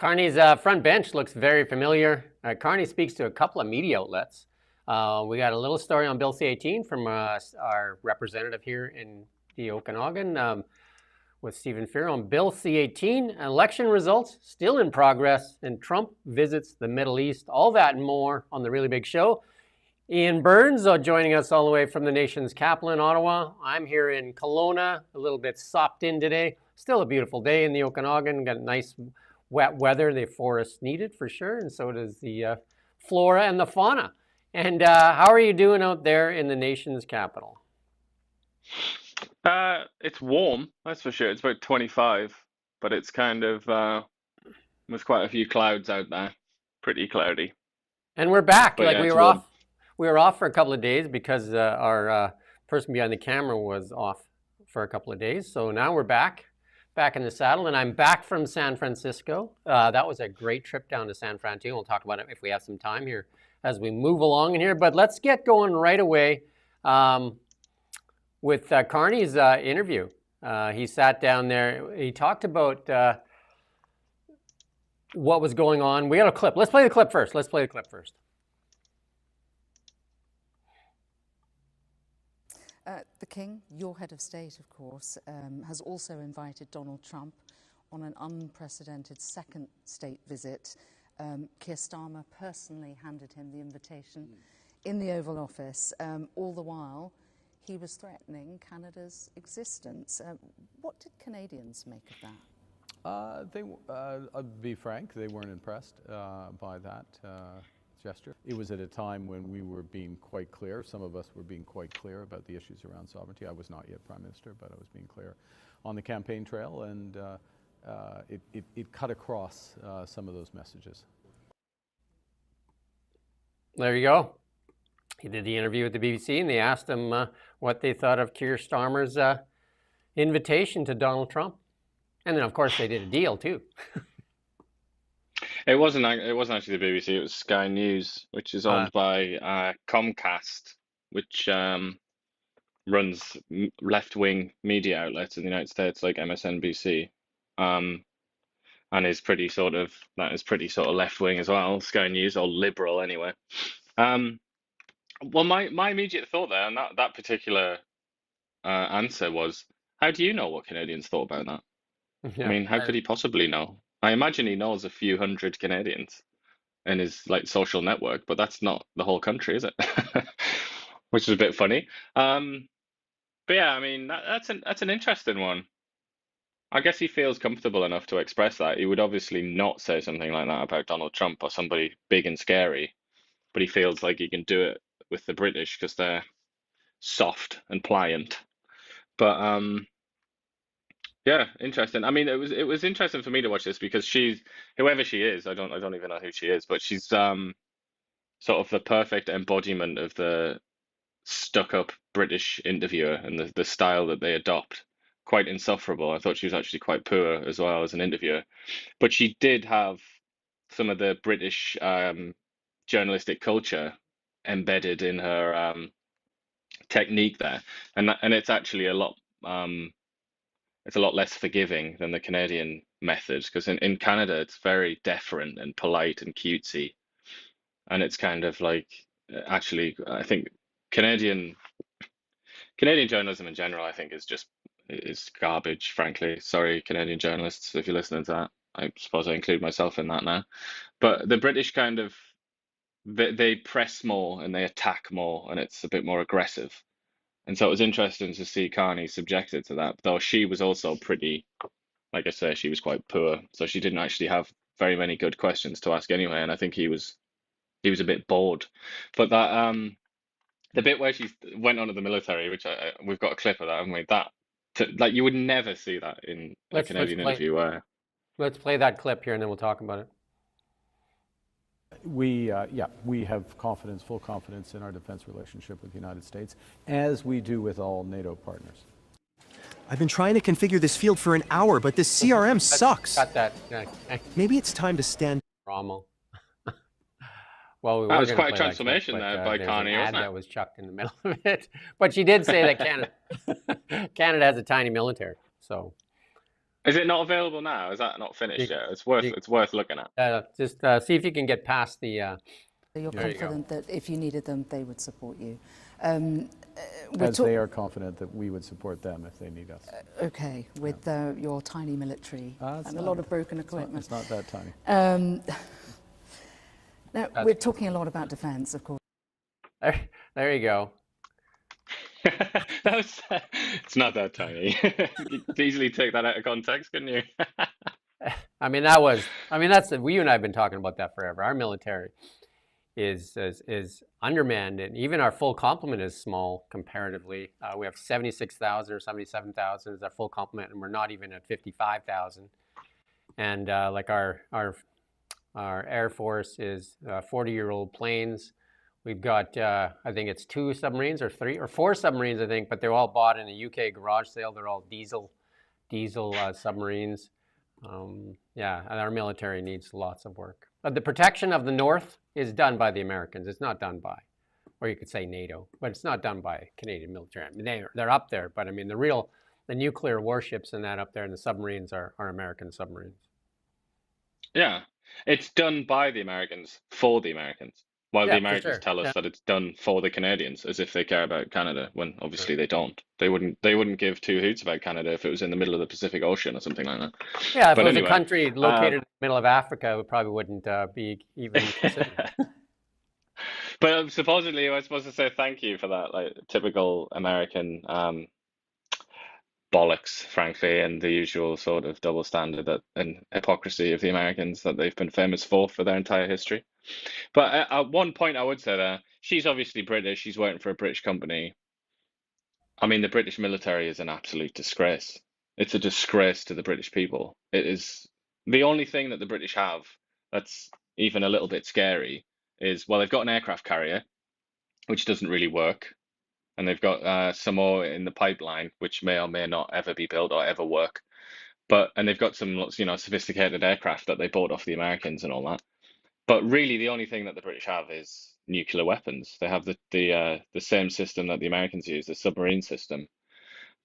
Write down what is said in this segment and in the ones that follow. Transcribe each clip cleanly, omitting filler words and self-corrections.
Carney's front bench looks very familiar. Carney speaks to a couple of media outlets. We got a little story on Bill C-18 from our representative here in the Okanagan with Stephen Fear on Bill C-18. Election results still in progress, and Trump visits the Middle East. All that and more on the Really Big Show. Ian Burns joining us all the way from the nation's capital in Ottawa. I'm here in Kelowna, a little bit sopped in today. Still a beautiful day in the Okanagan. Got nice wet weather. The forest needed for sure, and so does the flora and the fauna. And how are you doing out there in the nation's capital? It's warm, that's for sure. It's about 25, but it's kind of there's quite a few clouds out there. Pretty cloudy. And we're back. But Like yeah, we it's were warm. off. We were off for a couple of days because our person behind the camera was off for a couple of days. So now we're back in the saddle, and I'm back from San Francisco. That was a great trip down to San Fran too. We'll talk about it if we have some time here as we move along in here. But let's get going right away with Carney's interview. He sat down there. He talked about what was going on. We got a clip. Let's play the clip first. The King, your head of state, of course, has also invited Donald Trump on an unprecedented second state visit. Keir Starmer personally handed him the invitation in the Oval Office. All the while, he was threatening Canada's existence. What did Canadians make of that? I'll be frank, they weren't impressed by that gesture. It was at a time when we were being quite clear, some of us were being quite clear about the issues around sovereignty. I was not yet Prime Minister, but I was being clear on the campaign trail, and it cut across some of those messages. There you go. He did the interview with the BBC, and they asked him what they thought of Keir Starmer's invitation to Donald Trump. And then, of course, they did a deal, too. It wasn't actually the BBC, it was Sky News, which is owned by Comcast, which runs left-wing media outlets in the United States like MSNBC. And is pretty sort of left-wing as well, Sky News, or liberal anyway. Well, my immediate thought there, and that particular answer was, how do you know what Canadians thought about that? Yeah. I mean, how could he possibly know? I imagine he knows a few hundred Canadians in his social network, but that's not the whole country, is it? Which is a bit funny. But yeah, I mean, that's an interesting one. I guess he feels comfortable enough to express that. He would obviously not say something like that about Donald Trump or somebody big and scary, but he feels like he can do it with the British because they're soft and pliant. But yeah, interesting. I mean, it was interesting for me to watch this because she's, whoever she is, I don't even know who she is, but she's sort of the perfect embodiment of the stuck-up British interviewer and the style that they adopt. Quite insufferable. I thought she was actually quite poor as well as an interviewer, but she did have some of the British journalistic culture embedded in her technique there, and it's actually a lot less forgiving than the Canadian methods, because in Canada it's very deferent and polite and cutesy, and it's kind of like, actually, I think Canadian journalism in general, I think, is garbage, frankly. Sorry, Canadian journalists, if you're listening to that. I suppose I include myself in that now. But the British kind of, they press more and they attack more, and it's a bit more aggressive. And so it was interesting to see Carney subjected to that, though she was also pretty, like I say, she was quite poor, so she didn't actually have very many good questions to ask anyway, and I think he was a bit bored. But that the bit where she went on to the military, which we've got a clip of that, haven't we? Like, you would never see that in a Canadian interview. Let's play that clip here, and then we'll talk about it. We have confidence, full confidence in our defense relationship with the United States, as we do with all NATO partners. I've been trying to configure this field for an hour, but this CRM sucks. Got that. Yeah. Maybe it's time to stand. Rommel. Well, that was quite a transformation there by Carney, wasn't it? That was chucked in the middle of it. But she did say that Canada has a tiny military. So Is it not available now? Is that not finished You- yet? you- It's worth looking at. just see if you can get past the. So you're There you go. confident that if you needed them, they would support you. We're As they are confident that we would support them if they need us. okay with your tiny military It's and a not- lot of broken It's equipment. not that tiny. Now, we're talking a lot about defence, of course. There you go. That was, it's not that tiny. You could easily take that out of context, couldn't you? I mean, that's you and I have been talking about that forever. Our military is undermanned, and even our full complement is small comparatively. We have 76,000 or 77,000 is our full complement, and we're not even at 55,000. And like our Air Force is 40-year-old planes. We've got I think it's 2 submarines or 3 or 4 submarines, I think, but they're all bought in a UK garage sale. They're all diesel submarines. Yeah, and our military needs lots of work. But the protection of the North is done by the Americans. It's not done by, or you could say NATO, but it's not done by Canadian military. I mean, they're up there, but I mean, the nuclear warships and that up there and the submarines are American submarines. Yeah, it's done by the Americans for the Americans, while the Yeah, for Americans sure. tell us Yeah. that it's done for the Canadians, as if they care about Canada, when obviously they don't. They wouldn't give 2 hoots about Canada if it was in the middle of the Pacific Ocean or something like that. Yeah, if But it was anyway, a country located in the middle of Africa, it probably wouldn't be even considered. But supposedly I was supposed to say thank you for that, like typical American bollocks, frankly, and the usual sort of double standard and hypocrisy of the Americans that they've been famous for their entire history. But at one point, I would say that she's obviously British. She's working for a British company. I mean, the British military is an absolute disgrace. It's a disgrace to the British people. It is the only thing that the British have that's even a little bit scary is, well, they've got an aircraft carrier, which doesn't really work, and they've got some more in the pipeline, which may or may not ever be built or ever work. And they've got some, sophisticated aircraft that they bought off the Americans and all that. But really, the only thing that the British have is nuclear weapons. They have the same system that the Americans use, the submarine system.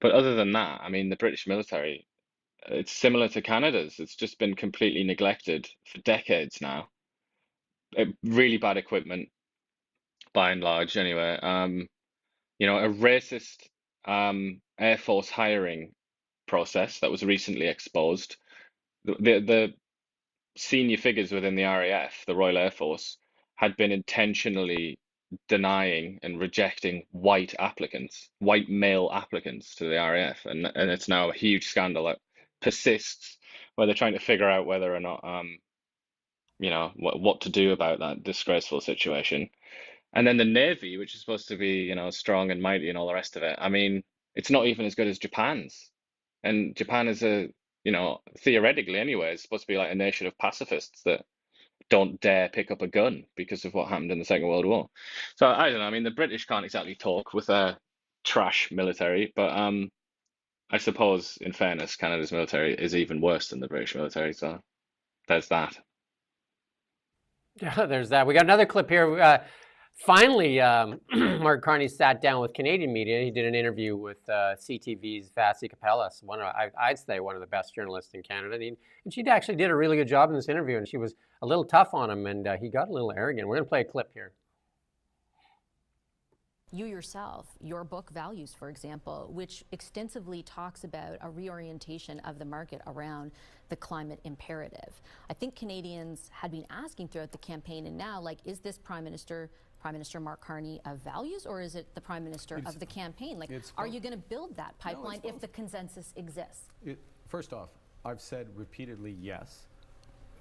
But other than that, I mean, the British military, it's similar to Canada's. It's just been completely neglected for decades now. Really bad equipment, by and large, anyway. A racist Air Force hiring process that was recently exposed. The senior figures within the RAF, the Royal Air Force, had been intentionally denying and rejecting white male applicants to the RAF, and it's now a huge scandal that persists, where they're trying to figure out whether or not what to do about that disgraceful situation. And then the Navy, which is supposed to be, strong and mighty and all the rest of it. I mean, it's not even as good as Japan's. And Japan is theoretically anyway, it's supposed to be like a nation of pacifists that don't dare pick up a gun because of what happened in the Second World War. So I don't know. I mean, the British can't exactly talk with their trash military, but I suppose, in fairness, Canada's military is even worse than the British military. So there's that. Yeah, there's that. We got another clip here. Finally, Mark Carney sat down with Canadian media. He did an interview with CTV's Vassie Capellas, I'd say one of the best journalists in Canada. And she actually did a really good job in this interview, and she was a little tough on him, and he got a little arrogant. We're going to play a clip here. You yourself, your book Values, for example, which extensively talks about a reorientation of the market around the climate imperative. I think Canadians had been asking throughout the campaign, and now, is this Prime Minister Mark Carney of values, or is it the Prime Minister of the campaign? Are you going to build that pipeline if the consensus exists? First off, I've said repeatedly yes,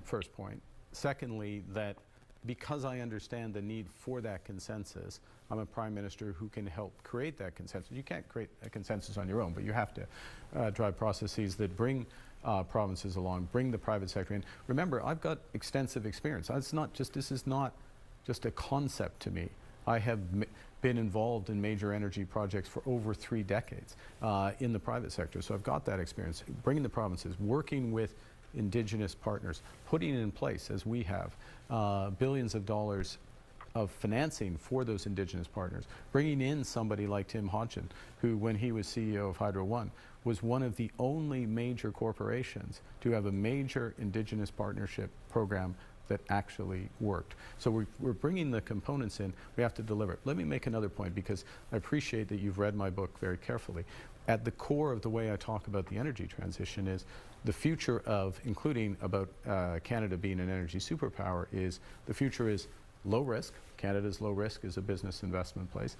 first point. Secondly, that because I understand the need for that consensus, I'm a Prime Minister who can help create that consensus. You can't create a consensus on your own, but you have to drive processes that bring provinces along, bring the private sector in. Remember, I've got extensive experience. This is not just a concept to me. I have been involved in major energy projects for over 3 decades in the private sector, so I've got that experience. Bringing the provinces, working with Indigenous partners, putting in place, as we have, billions of dollars of financing for those Indigenous partners, bringing in somebody like Tim Hodgson, who, when he was CEO of Hydro One, was one of the only major corporations to have a major Indigenous partnership program that actually worked. So we're bringing the components in, we have to deliver. Let me make another point, because I appreciate that you've read my book very carefully. At the core of the way I talk about the energy transition is the future of, including about Canada being an energy superpower, is the future is low risk. Canada's low risk is a business investment place.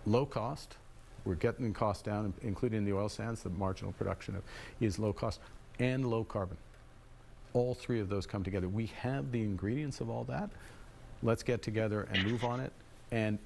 Low cost, we're getting the cost down, including the oil sands, the marginal production is low cost, and low carbon. All three of those come together. We have the ingredients of all that. Let's get together and move on it. And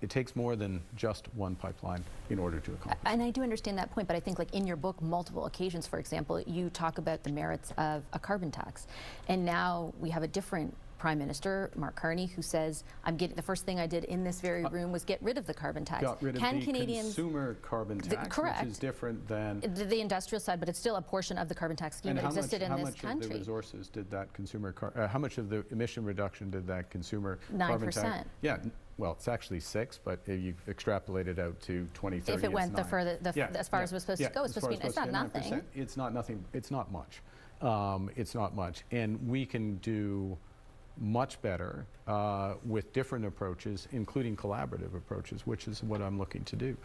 it takes more than just one pipeline in order to accomplish. And I do understand that point, but I think, like, in your book, multiple occasions, for example, you talk about the merits of a carbon tax. And now we have a different Prime Minister, Mark Carney, who says, the first thing I did in this very room was get rid of the carbon tax. Got rid of the consumer carbon tax, correct, which is different than the industrial side, but it's still a portion of the carbon tax scheme that existed in this country. How much of the resources did that how much of the emission reduction did that consumer carbon tax? 9%. Yeah, well, it's actually 6, but if you extrapolate it out to 2030, if it went it's 9. as far as it was supposed to go, it's not nothing. It's not nothing. It's not much. It's not much, and we can do much better with different approaches, including collaborative approaches, which is what I'm looking to do.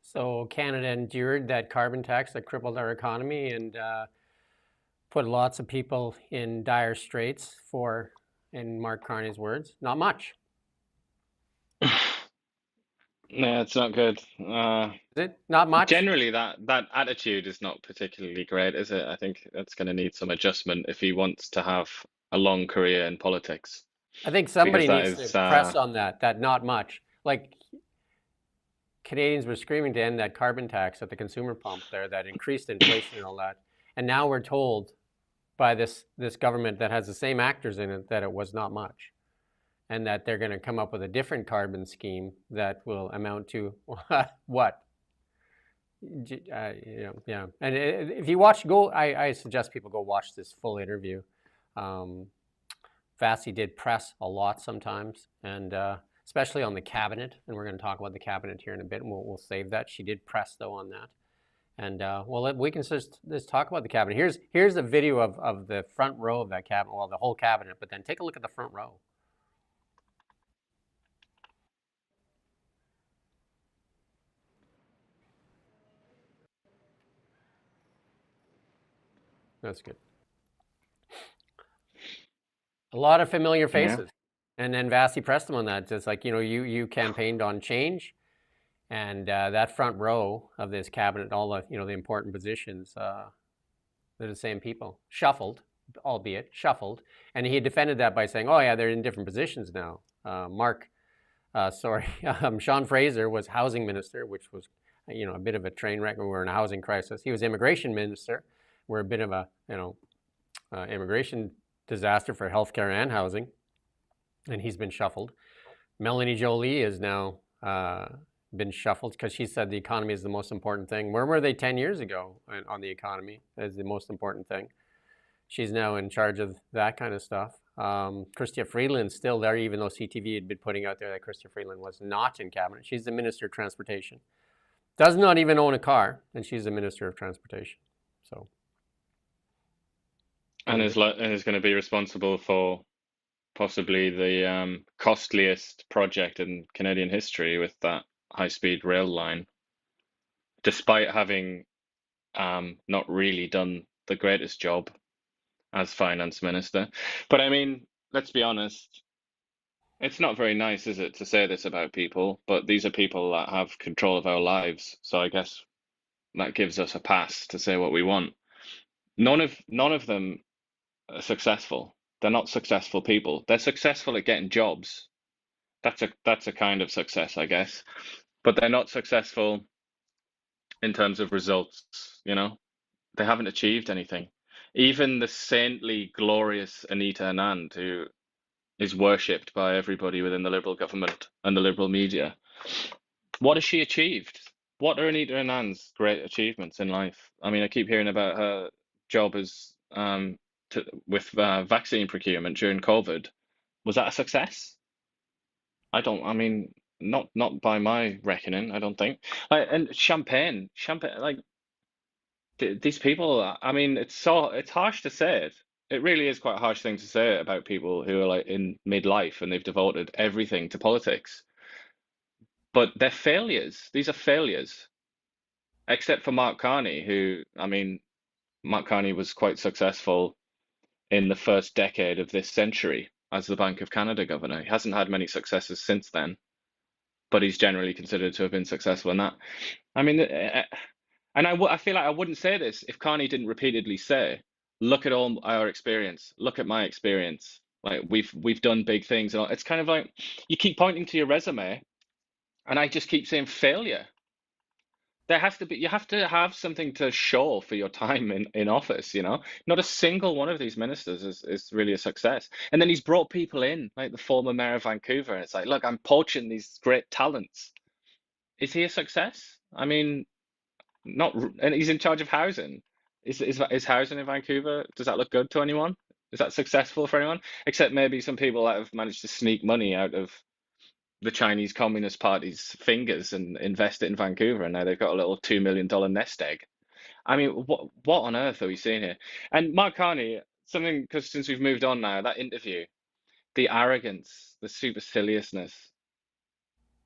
So Canada endured that carbon tax that crippled our economy and put lots of people in dire straits for, in Mark Carney's words, not much. Yeah, it's not good. Is it not much? Generally, that attitude is not particularly great, is it? I think that's going to need some adjustment if he wants to have a long career in politics. I think somebody Because needs to press on that not much. Like, Canadians were screaming to end that carbon tax at the consumer pump there, that increased inflation and all that. And now we're told by this government that has the same actors in it that it was not much. And that they're going to come up with a different carbon scheme that will amount to what? Yeah. And if you watch, I suggest people go watch this full interview. Vasi did press a lot sometimes, and especially on the cabinet. And we're going to talk about the cabinet here in a bit, and we'll save that. She did press, though, on that. And well, we can just talk about the cabinet. Here's a video of the front row of that cabinet, well, the whole cabinet, but then take a look at the front row. That's good. A lot of familiar faces. Yeah. And then Vasi pressed him on that. It's like, you campaigned on change, and that front row of this cabinet, all the, the important positions, they're the same people. Shuffled, albeit shuffled. And he defended that by saying, oh yeah, they're in different positions now. Sean Fraser was housing minister, which was, a bit of a train wreck when we were in a housing crisis. He was immigration minister. We're a bit of a, immigration disaster for healthcare and housing, and he's been shuffled. Melanie Joly is now been shuffled because she said the economy is the most important thing. Where were they 10 years ago on the economy as the most important thing? She's now in charge of that kind of stuff. Chrystia Freeland's still there, even though CTV had been putting out there that Chrystia Freeland was not in cabinet. She's the Minister of Transportation. Does not even own a car, and she's the Minister of Transportation. So. And is going to be responsible for possibly the costliest project in Canadian history with that high-speed rail line, despite having not really done the greatest job as finance minister. But I mean, let's be honest, it's not very nice, is it, to say this about people, but these are people that have control of our lives. So I guess that gives us a pass to say what we want. None of them are successful. They're not successful people. They're successful at getting jobs. That's a kind of success, I guess. But they're not successful in terms of results, They haven't achieved anything. Even the saintly, glorious Anita Anand, who is worshipped by everybody within the Liberal government and the Liberal media, what has she achieved? What are Anita Anand's great achievements in life? I mean, I keep hearing about her job as with vaccine procurement during COVID. Was that a success? I mean, not by my reckoning, I don't think. Like, and champagne, like these people. I mean, it's harsh to say it. It really is quite a harsh thing to say about people who are like in midlife and they've devoted everything to politics. But they're failures. These are failures, except for Mark Carney, who, I mean, Mark Carney was quite successful in the first decade of this century as the Bank of Canada governor. He hasn't had many successes since then, but he's generally considered to have been successful in that. I mean, and I feel like I wouldn't say this if Carney didn't repeatedly say, "Look at all our experience. Look at my experience. Like we've done big things." And all. It's kind of like you keep pointing to your resume, and I just keep saying failure. There has to be, you have to have something to show for your time in office, you know? Not a single one of these ministers is really a success. And then he's brought people in, like the former mayor of Vancouver, and it's like, look, I'm poaching these great talents. Is he a success? I mean, not, and he's in charge of housing. Is housing in Vancouver, does that look good to anyone? Is that successful for anyone? Except maybe some people that have managed to sneak money out of the Chinese Communist Party's fingers and invest it in Vancouver, and now they've got a little $2 million nest egg. I mean, what on earth are we seeing here? And Mark Carney, something because since we've moved on now, that interview, the arrogance, the superciliousness,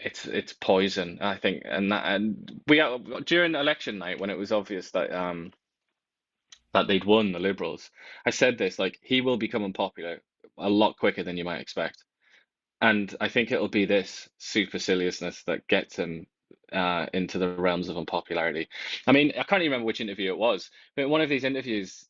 it's poison, I think. And we during election night when it was obvious that they'd won, the Liberals, I said this, like, he will become unpopular a lot quicker than you might expect. And I think it'll be this superciliousness that gets him into the realms of unpopularity. I mean, I can't even remember which interview it was, but in one of these interviews,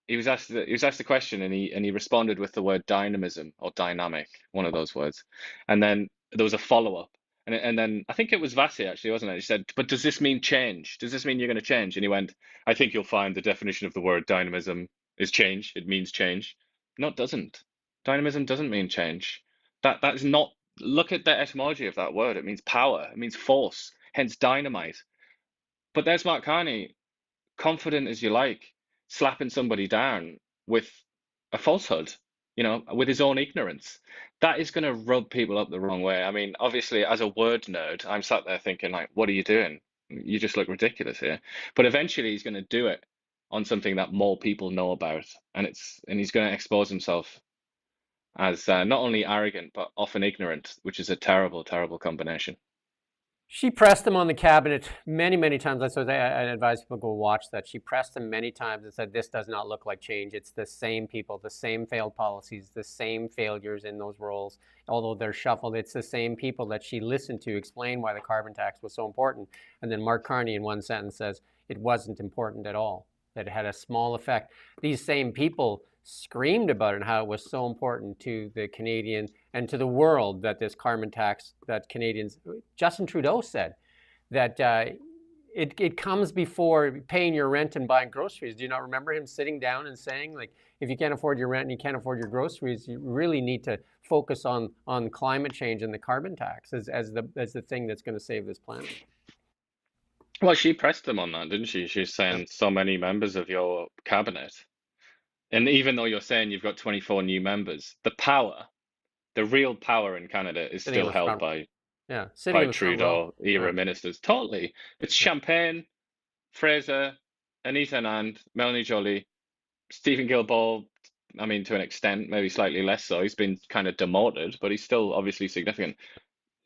he was asked a question and he responded with the word dynamism or dynamic, one of those words, and then there was a follow up, and then I think it was Vasi actually, wasn't it? He said, "But does this mean change? Does this mean you're going to change?" And he went, "I think you'll find the definition of the word dynamism is change. It means change." No, it doesn't. Dynamism doesn't mean change. That is not. Look at the etymology of that word. It means power. It means force. Hence dynamite. But there's Mark Carney, confident as you like, slapping somebody down with a falsehood, you know, with his own ignorance. That is going to rub people up the wrong way. I mean, obviously, as a word nerd, I'm sat there thinking, like, what are you doing? You just look ridiculous here. But eventually, he's going to do it on something that more people know about, and he's going to expose himself as not only arrogant but often ignorant, which is a terrible, terrible combination. She pressed him on the cabinet many, many times. So I advise people to go watch that. She pressed him many times and said, this does not look like change. It's the same people, the same failed policies, the same failures in those roles. Although they're shuffled, it's the same people that she listened to explain why the carbon tax was so important. And then Mark Carney in one sentence says, it wasn't important at all, that it had a small effect. These same people screamed about it and how it was so important to the Canadian and to the world that this carbon tax, that Canadians, Justin Trudeau said that it comes before paying your rent and buying groceries. Do you not remember him sitting down and saying, like, if you can't afford your rent and you can't afford your groceries, you really need to focus on climate change and the carbon tax as the thing that's going to save this planet. Well, she pressed him on that, didn't she? She's saying so many members of your cabinet. And even though you're saying you've got 24 new members, the real power in Canada is still held by Trudeau era ministers. Totally. It's Champagne, Fraser, Anita Anand, Melanie Joly, Stephen Guilbeault. I mean, to an extent, maybe slightly less so. He's been kind of demoted, but he's still obviously significant.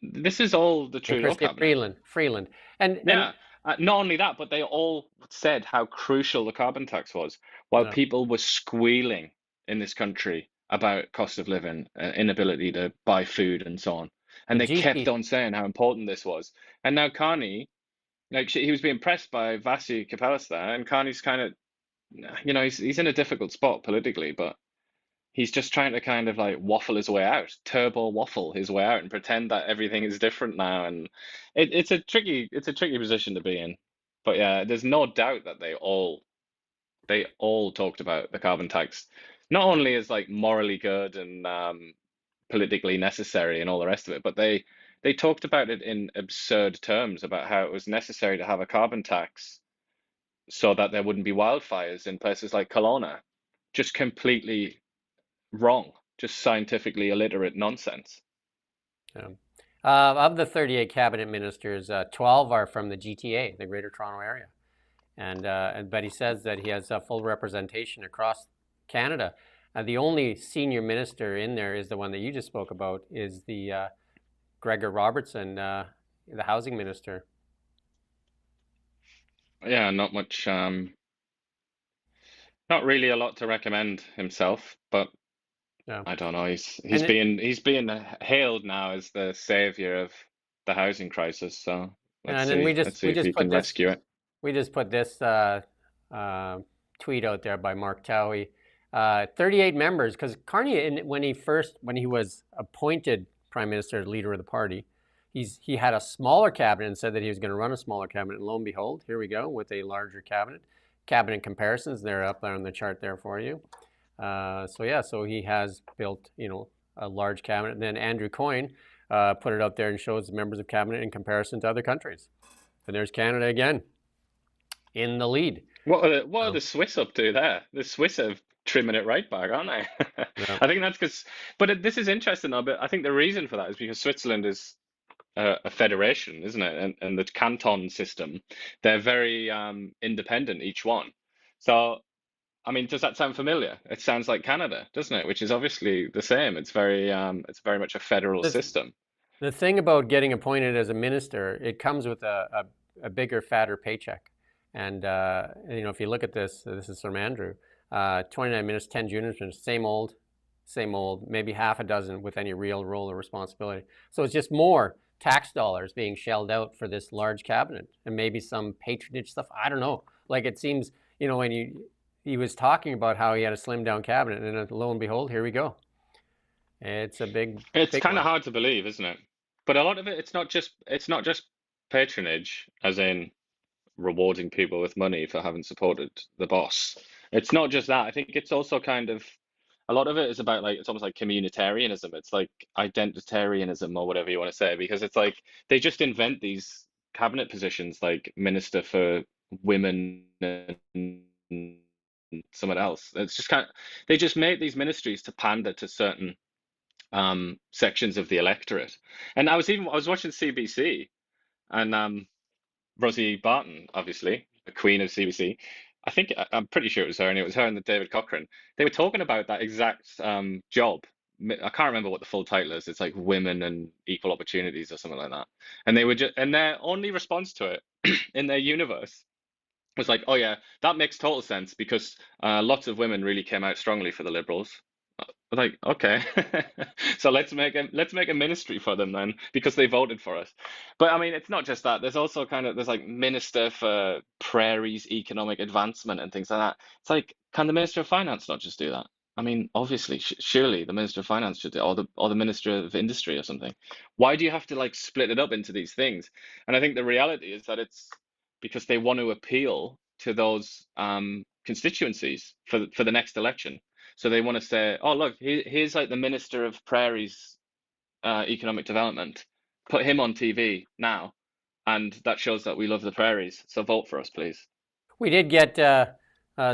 This is all the Trudeau cabinet. Freeland. And not only that, but they all said how crucial the carbon tax was, while people were squealing in this country about cost of living, inability to buy food, and so on. And they kept on saying how important this was. And now Carney, like he was being pressed by Vasi Kapelista, and Carney's kind of, you know, he's in a difficult spot politically, but he's just trying to kind of like waffle his way out, turbo waffle his way out, and pretend that everything is different now. And it's a tricky position to be in. But yeah, there's no doubt that they all talked about the carbon tax, not only as like morally good and politically necessary and all the rest of it, but they talked about it in absurd terms about how it was necessary to have a carbon tax so that there wouldn't be wildfires in places like Kelowna. Just completely wrong, just scientifically illiterate nonsense. Yeah. Of the 38 cabinet ministers, 12 are from the GTA, the Greater Toronto Area, but he says that he has full representation across Canada. The only senior minister in there is the one that you just spoke about, is the Gregor Robertson, the housing minister. Yeah, not much, not really a lot to recommend himself, but Yeah. I don't know. He's And he's being hailed now as the savior of the housing crisis. So and then let's see if he can rescue it. we just put this uh, tweet out there by Mark Towie. 38 members, because Carney, when he was appointed prime minister, leader of the party, he had a smaller cabinet and said that he was going to run a smaller cabinet. And lo and behold, here we go with a larger cabinet. Cabinet comparisons, they're up there on the chart there for you. So he has built, a large cabinet. And then Andrew Coyne put it out there and shows the members of cabinet in comparison to other countries. And there's Canada again in the lead. What are the Swiss up to there? The Swiss are trimming it right back, aren't they? Yeah. I think that's because, but this is interesting though. But I think the reason for that is because Switzerland is a federation, isn't it? And the canton system, they're very independent, each one. So, I mean, does that sound familiar? It sounds like Canada, doesn't it? Which is obviously the same. It's very much a federal The, system. the thing about getting appointed as a minister, it comes with a bigger, fatter paycheck. And if you look at this is from Andrew. 29 minutes, 10 juniors, same old, maybe half a dozen with any real role or responsibility. So it's just more tax dollars being shelled out for this large cabinet, and maybe some patronage stuff. I don't know. Like, it seems, when he was talking about how he had a slim down cabinet, and then lo and behold, here we go. It's a big. It's big kind of one. hard to believe, isn't it? But a lot of it, it's not just patronage, as in rewarding people with money for having supported the boss. It's not just that. I think it's also kind of a lot of it is about, like, it's almost like communitarianism. It's like identitarianism, or whatever you want to say, because it's like they just invent these cabinet positions like Minister for Women and someone else. It's just they just make these ministries to pander to certain sections of the electorate. And I was watching CBC, and Rosie Barton, obviously, the queen of CBC. I'm pretty sure it was her, and it was her and the David Cochrane. They were talking about that exact job. I can't remember what the full title is. It's like Women and Equal Opportunities or something like that. And their only response to it in their universe was like, "Oh yeah, that makes total sense because lots of women really came out strongly for the Liberals." Like, okay, so let's make a ministry for them then, because they voted for us. But I mean, it's not just that. There's also there's like Minister for Prairies Economic Advancement and things like that. It's like, can the Minister of Finance not just do that? I mean, obviously, surely the Minister of Finance should do, or the Minister of Industry or something. Why do you have to like split it up into these things? And I think the reality is that it's because they want to appeal to those constituencies for the next election. So they want to say, oh, look, here's like the Minister of Prairies Economic Development. Put him on TV now. And that shows that we love the prairies. So vote for us, please. We did get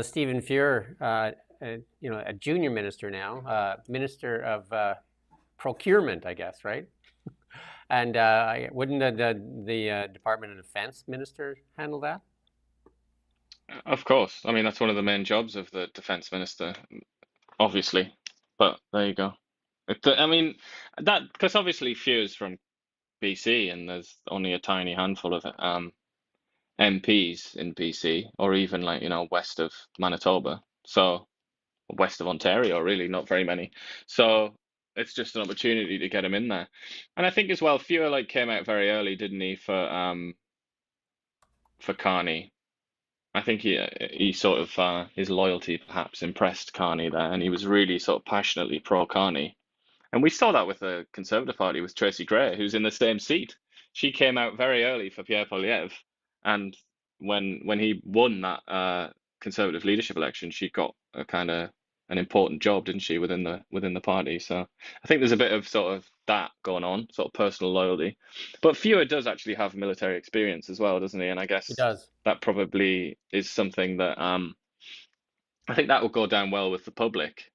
Stephen Fuhr, a junior minister now, Minister of Procurement, I guess, right? And wouldn't the Department of Defense minister handle that? Of course. I mean, that's one of the main jobs of the defense minister, obviously. But there you go. I mean, that because obviously Fuhr's from BC, and there's only a tiny handful of MPs in BC, or even like, west of Manitoba. So west of Ontario, really, not very many. So it's just an opportunity to get him in there. And I think as well, Fuhr like came out very early, didn't he, for Carney. I think he sort of his loyalty perhaps impressed Carney there, and he was really sort of passionately pro Carney. And we saw that with the Conservative Party with Tracy Gray, who's in the same seat. She came out very early for Pierre Poilievre, and when he won that Conservative leadership election, she got a kind of an important job, didn't she, within the party? So I think there's a bit of sort of that going on, sort of personal loyalty. But Fewer does actually have military experience as well, doesn't he? And I guess He does. that probably is something that I think that will go down well with the public.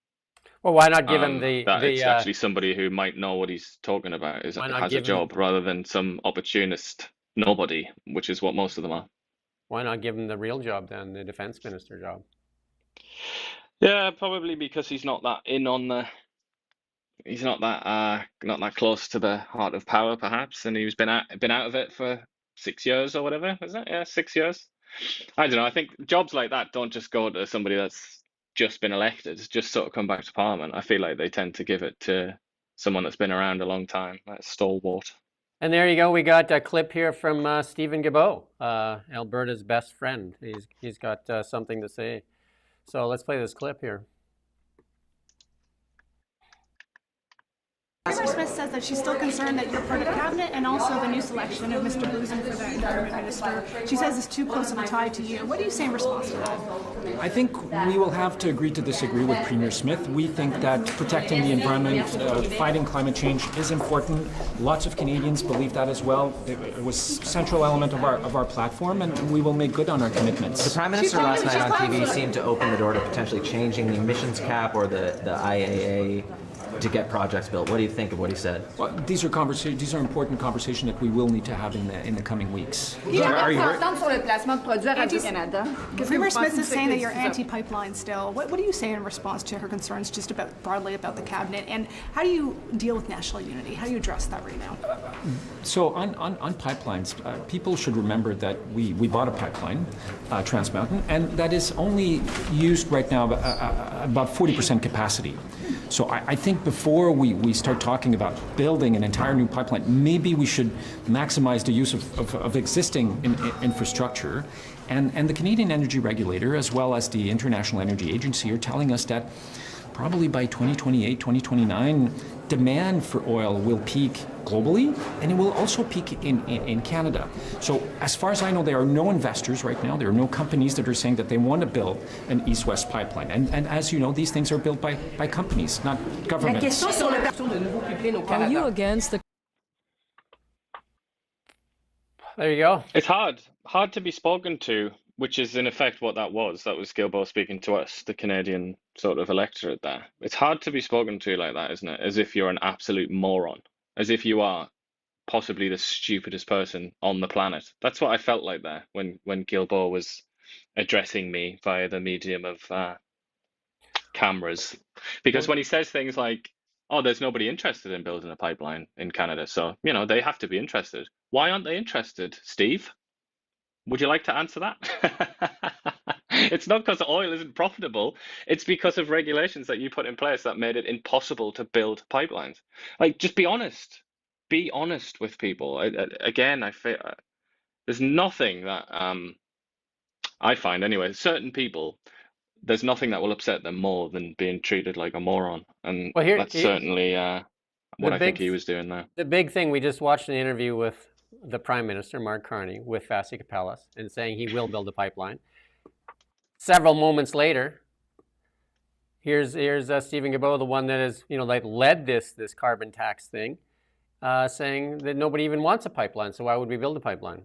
Well, why not give him that it's actually somebody who might know what he's talking about, why not has a give him job, rather than some opportunist nobody, which is what most of them are. why not give him the real job then, the defense minister job? Yeah, probably because he's not that in on the. He's not that close to the heart of power, perhaps, and he's been out of it for 6 years or whatever, is it? Yeah, 6 years. I don't know. I think jobs like that don't just go to somebody that's just been elected, just sort of come back to Parliament. I feel like they tend to give it to someone that's been around a long time, like a stalwart. And there you go. We got a clip here from Stephen Guilbeault, Alberta's best friend. He's got something to say. So let's play this clip here. Premier Smith says that she's still concerned that you're part of cabinet and also the new selection of Mr. Buzyn for the environment minister. She says it's too close of a tie to you. What do you say in response to that? I think we will have to agree to disagree with Premier Smith. We think that protecting the environment, fighting climate change is important. Lots of Canadians believe that as well. It was a central element of our platform, and we will make good on our commitments. The Prime Minister last night on TV seemed to open the door to potentially changing the emissions cap or the IAA to get projects built. What do you think of what he said? Well, these are important conversations that we will need to have in the coming weeks. Premier Smith is saying that you're anti-pipeline still. What do you say in response to her concerns just broadly about the cabinet, and how do you deal with national unity? How do you address that right now? So on pipelines, people should remember that we bought a pipeline, Trans Mountain, and that is only used right now about 40% capacity. So I think before we start talking about building an entire new pipeline, maybe we should maximize the use of existing infrastructure. And the Canadian Energy Regulator, as well as the International Energy Agency, are telling us that probably by 2028, 2029, demand for oil will peak globally, and it will also peak in Canada. So as far as I know, there are no investors right now, there are no companies that are saying that they want to build an east-west pipeline. And as you know, these things are built by companies, not governments. Are you against the... There you go. It's hard to be spoken to, which is in effect what that was. That was Guilbeault speaking to us, the Canadian sort of electorate there. It's hard to be spoken to like that, isn't it? As if you're an absolute moron, as if you are possibly the stupidest person on the planet. That's what I felt like there when Guilbeault was addressing me via the medium of cameras. Because when he says things like, oh, there's nobody interested in building a pipeline in Canada, so, you know, they have to be interested. Why aren't they interested, Steve? Would you like to answer that? It's not because oil isn't profitable. It's because of regulations that you put in place that made it impossible to build pipelines. Like, just be honest. Be honest with people. Again, I feel there's nothing that I find anyway. Certain people, there's nothing that will upset them more than being treated like a moron, and that's certainly what I think he was doing there. The big thing, we just watched an interview with the Prime Minister, Mark Carney, with Vasi Kapelas, and saying he will build a pipeline. Several moments later, here's Stephen Guilbeault, the one that is, like led this carbon tax thing, saying that nobody even wants a pipeline, so why would we build a pipeline?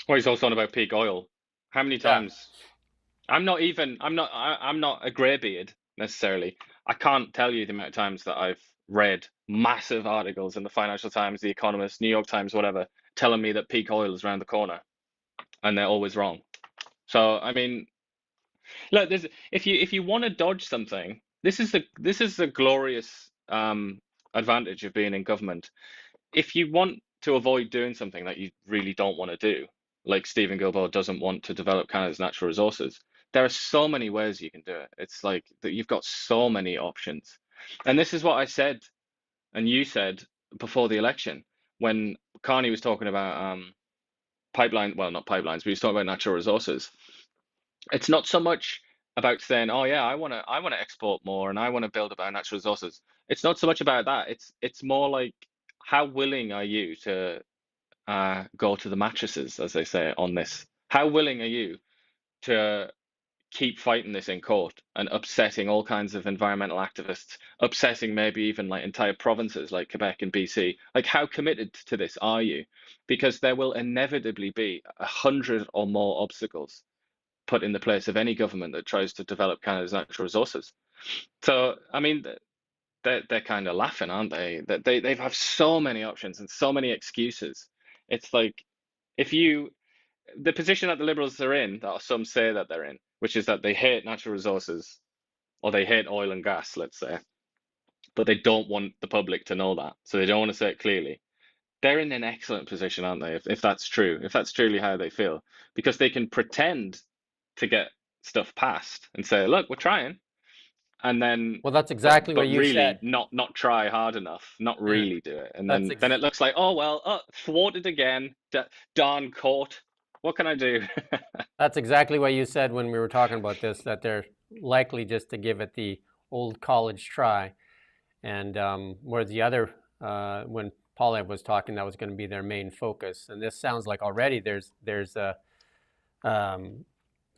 Well, he's also on about peak oil. How many times? Yeah. I'm not a greybeard necessarily. I can't tell you the amount of times that I've read massive articles in the Financial Times, The Economist, New York Times, whatever, telling me that peak oil is around the corner, and they're always wrong. So I mean, look, if you want to dodge something, this is the glorious advantage of being in government. If you want to avoid doing something that you really don't want to do, like Stephen Guilbeault doesn't want to develop Canada's natural resources, there are so many ways you can do it. It's like that you've got so many options. And this is what I said, and you said before the election, when Carney was talking about not pipelines, but he was talking about natural resources. It's not so much about saying, oh yeah, I want to export more and I want to build up our natural resources. It's not so much about that. It's more like, how willing are you to go to the mattresses, as they say, on this? How willing are you to keep fighting this in court and upsetting all kinds of environmental activists, upsetting maybe even like entire provinces like Quebec and BC? Like, how committed to this are you? Because there will inevitably be 100 or more obstacles put in the place of any government that tries to develop Canada's natural resources. So, I mean, they're kind of laughing, aren't they? That they have so many options and so many excuses. It's like if you the position that the Liberals are in, that some say that they're in, which is that they hate natural resources or they hate oil and gas, let's say, but they don't want the public to know that, so they don't want to say it clearly. They're in an excellent position, aren't they? If that's true, if that's truly how they feel, because they can pretend to get stuff passed and say, "Look, we're trying," and then, Well, that's exactly but what you really said. not try hard enough, not Yeah, really do it, and that's then it looks like, oh well, thwarted again, darn court. What can I do? That's exactly what you said when we were talking about this, that they're likely just to give it the old college try. And whereas the other, when Paulette was talking, that was going to be their main focus. And this sounds like already there's a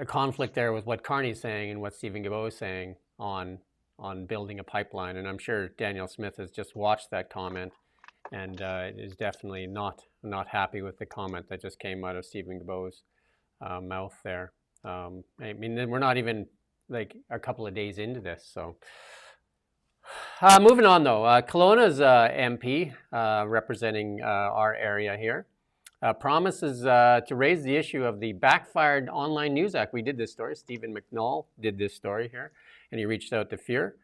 conflict there with what Carney's saying and what Stephen Guilbeault is saying on building a pipeline. And I'm sure Danielle Smith has just watched that comment and is definitely not happy with the comment that just came out of Stephen Guilbeault's mouth there. I mean, we're not even like a couple of days into this, so. Moving on though, Kelowna's MP representing our area here promises to raise the issue of the backfired Online News Act. We did this story. Stephen McNall did this story here, and he reached out to Fear.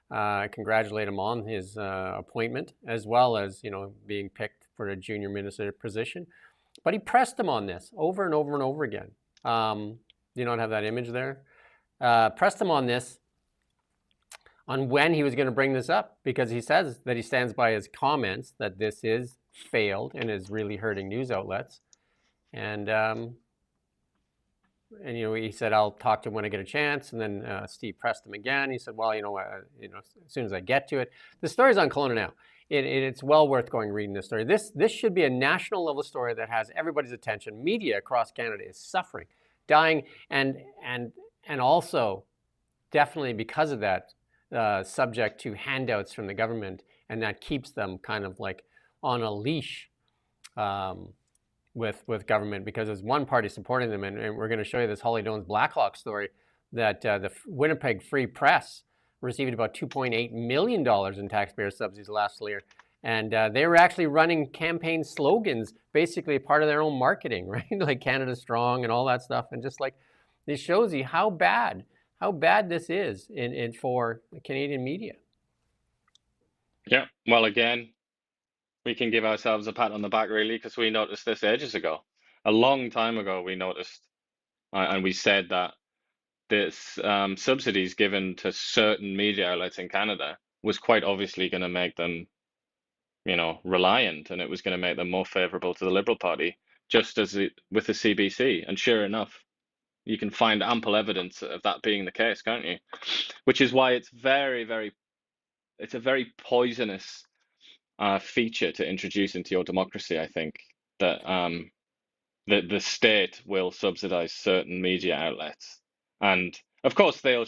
Congratulate him on his appointment, as well as being picked for a junior minister position. But he pressed him on this over and over and over again. You don't have that image there. Pressed him on this, on when he was going to bring this up, because he says that he stands by his comments that this is failed and is really hurting news outlets. And he said, I'll talk to him when I get a chance. And then Steve pressed him again. He said, well, as soon as I get to it. The story's on Kelowna now. It's well worth going reading this story. This should be a national level story that has everybody's attention. Media across Canada is suffering, dying, and also definitely because of that, subject to handouts from the government, and that keeps them kind of like on a leash with government, because there's one party supporting them, and we're going to show you this Holly Doan's Blackhawk story that the Winnipeg Free Press received about $2.8 million in taxpayer subsidies last year, and they were actually running campaign slogans, basically part of their own marketing, right? Like Canada Strong and all that stuff, and just like this shows you how bad this is for Canadian media. Yeah, well, again, we can give ourselves a pat on the back, really, because we noticed this ages ago. A long time ago, we noticed, and we said that this subsidies given to certain media outlets in Canada was quite obviously going to make them, reliant, and it was going to make them more favourable to the Liberal Party, just as with the CBC. And sure enough, you can find ample evidence of that being the case, can't you? Which is why it's it's a very poisonous feature to introduce into your democracy, I think, that the state will subsidize certain media outlets, and of course they'll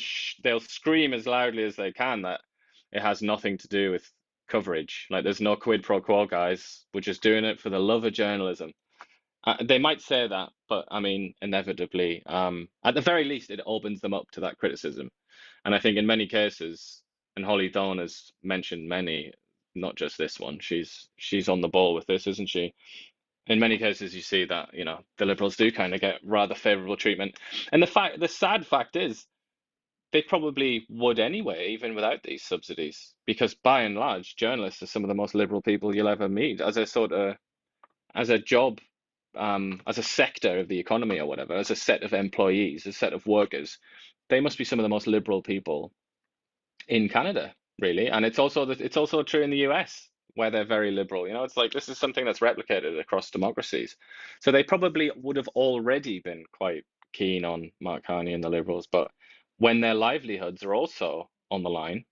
scream as loudly as they can that it has nothing to do with coverage. Like, there's no quid pro quo, guys. We're just doing it for the love of journalism. They might say that, but I mean, inevitably, at the very least, it opens them up to that criticism. And I think in many cases, and Holly Doan has mentioned many, not just this one. She's on the ball with this, isn't she? In many cases, you see that the Liberals do kind of get rather favourable treatment, and the sad fact is, they probably would anyway, even without these subsidies, because by and large, journalists are some of the most liberal people you'll ever meet as a job, as a sector of the economy or whatever, as a set of employees, a set of workers. They must be some of the most liberal people in Canada, really. And it's also true in the US, where they're very liberal. It's like, this is something that's replicated across democracies. So they probably would have already been quite keen on Mark Carney and the Liberals, but when their livelihoods are also on the line,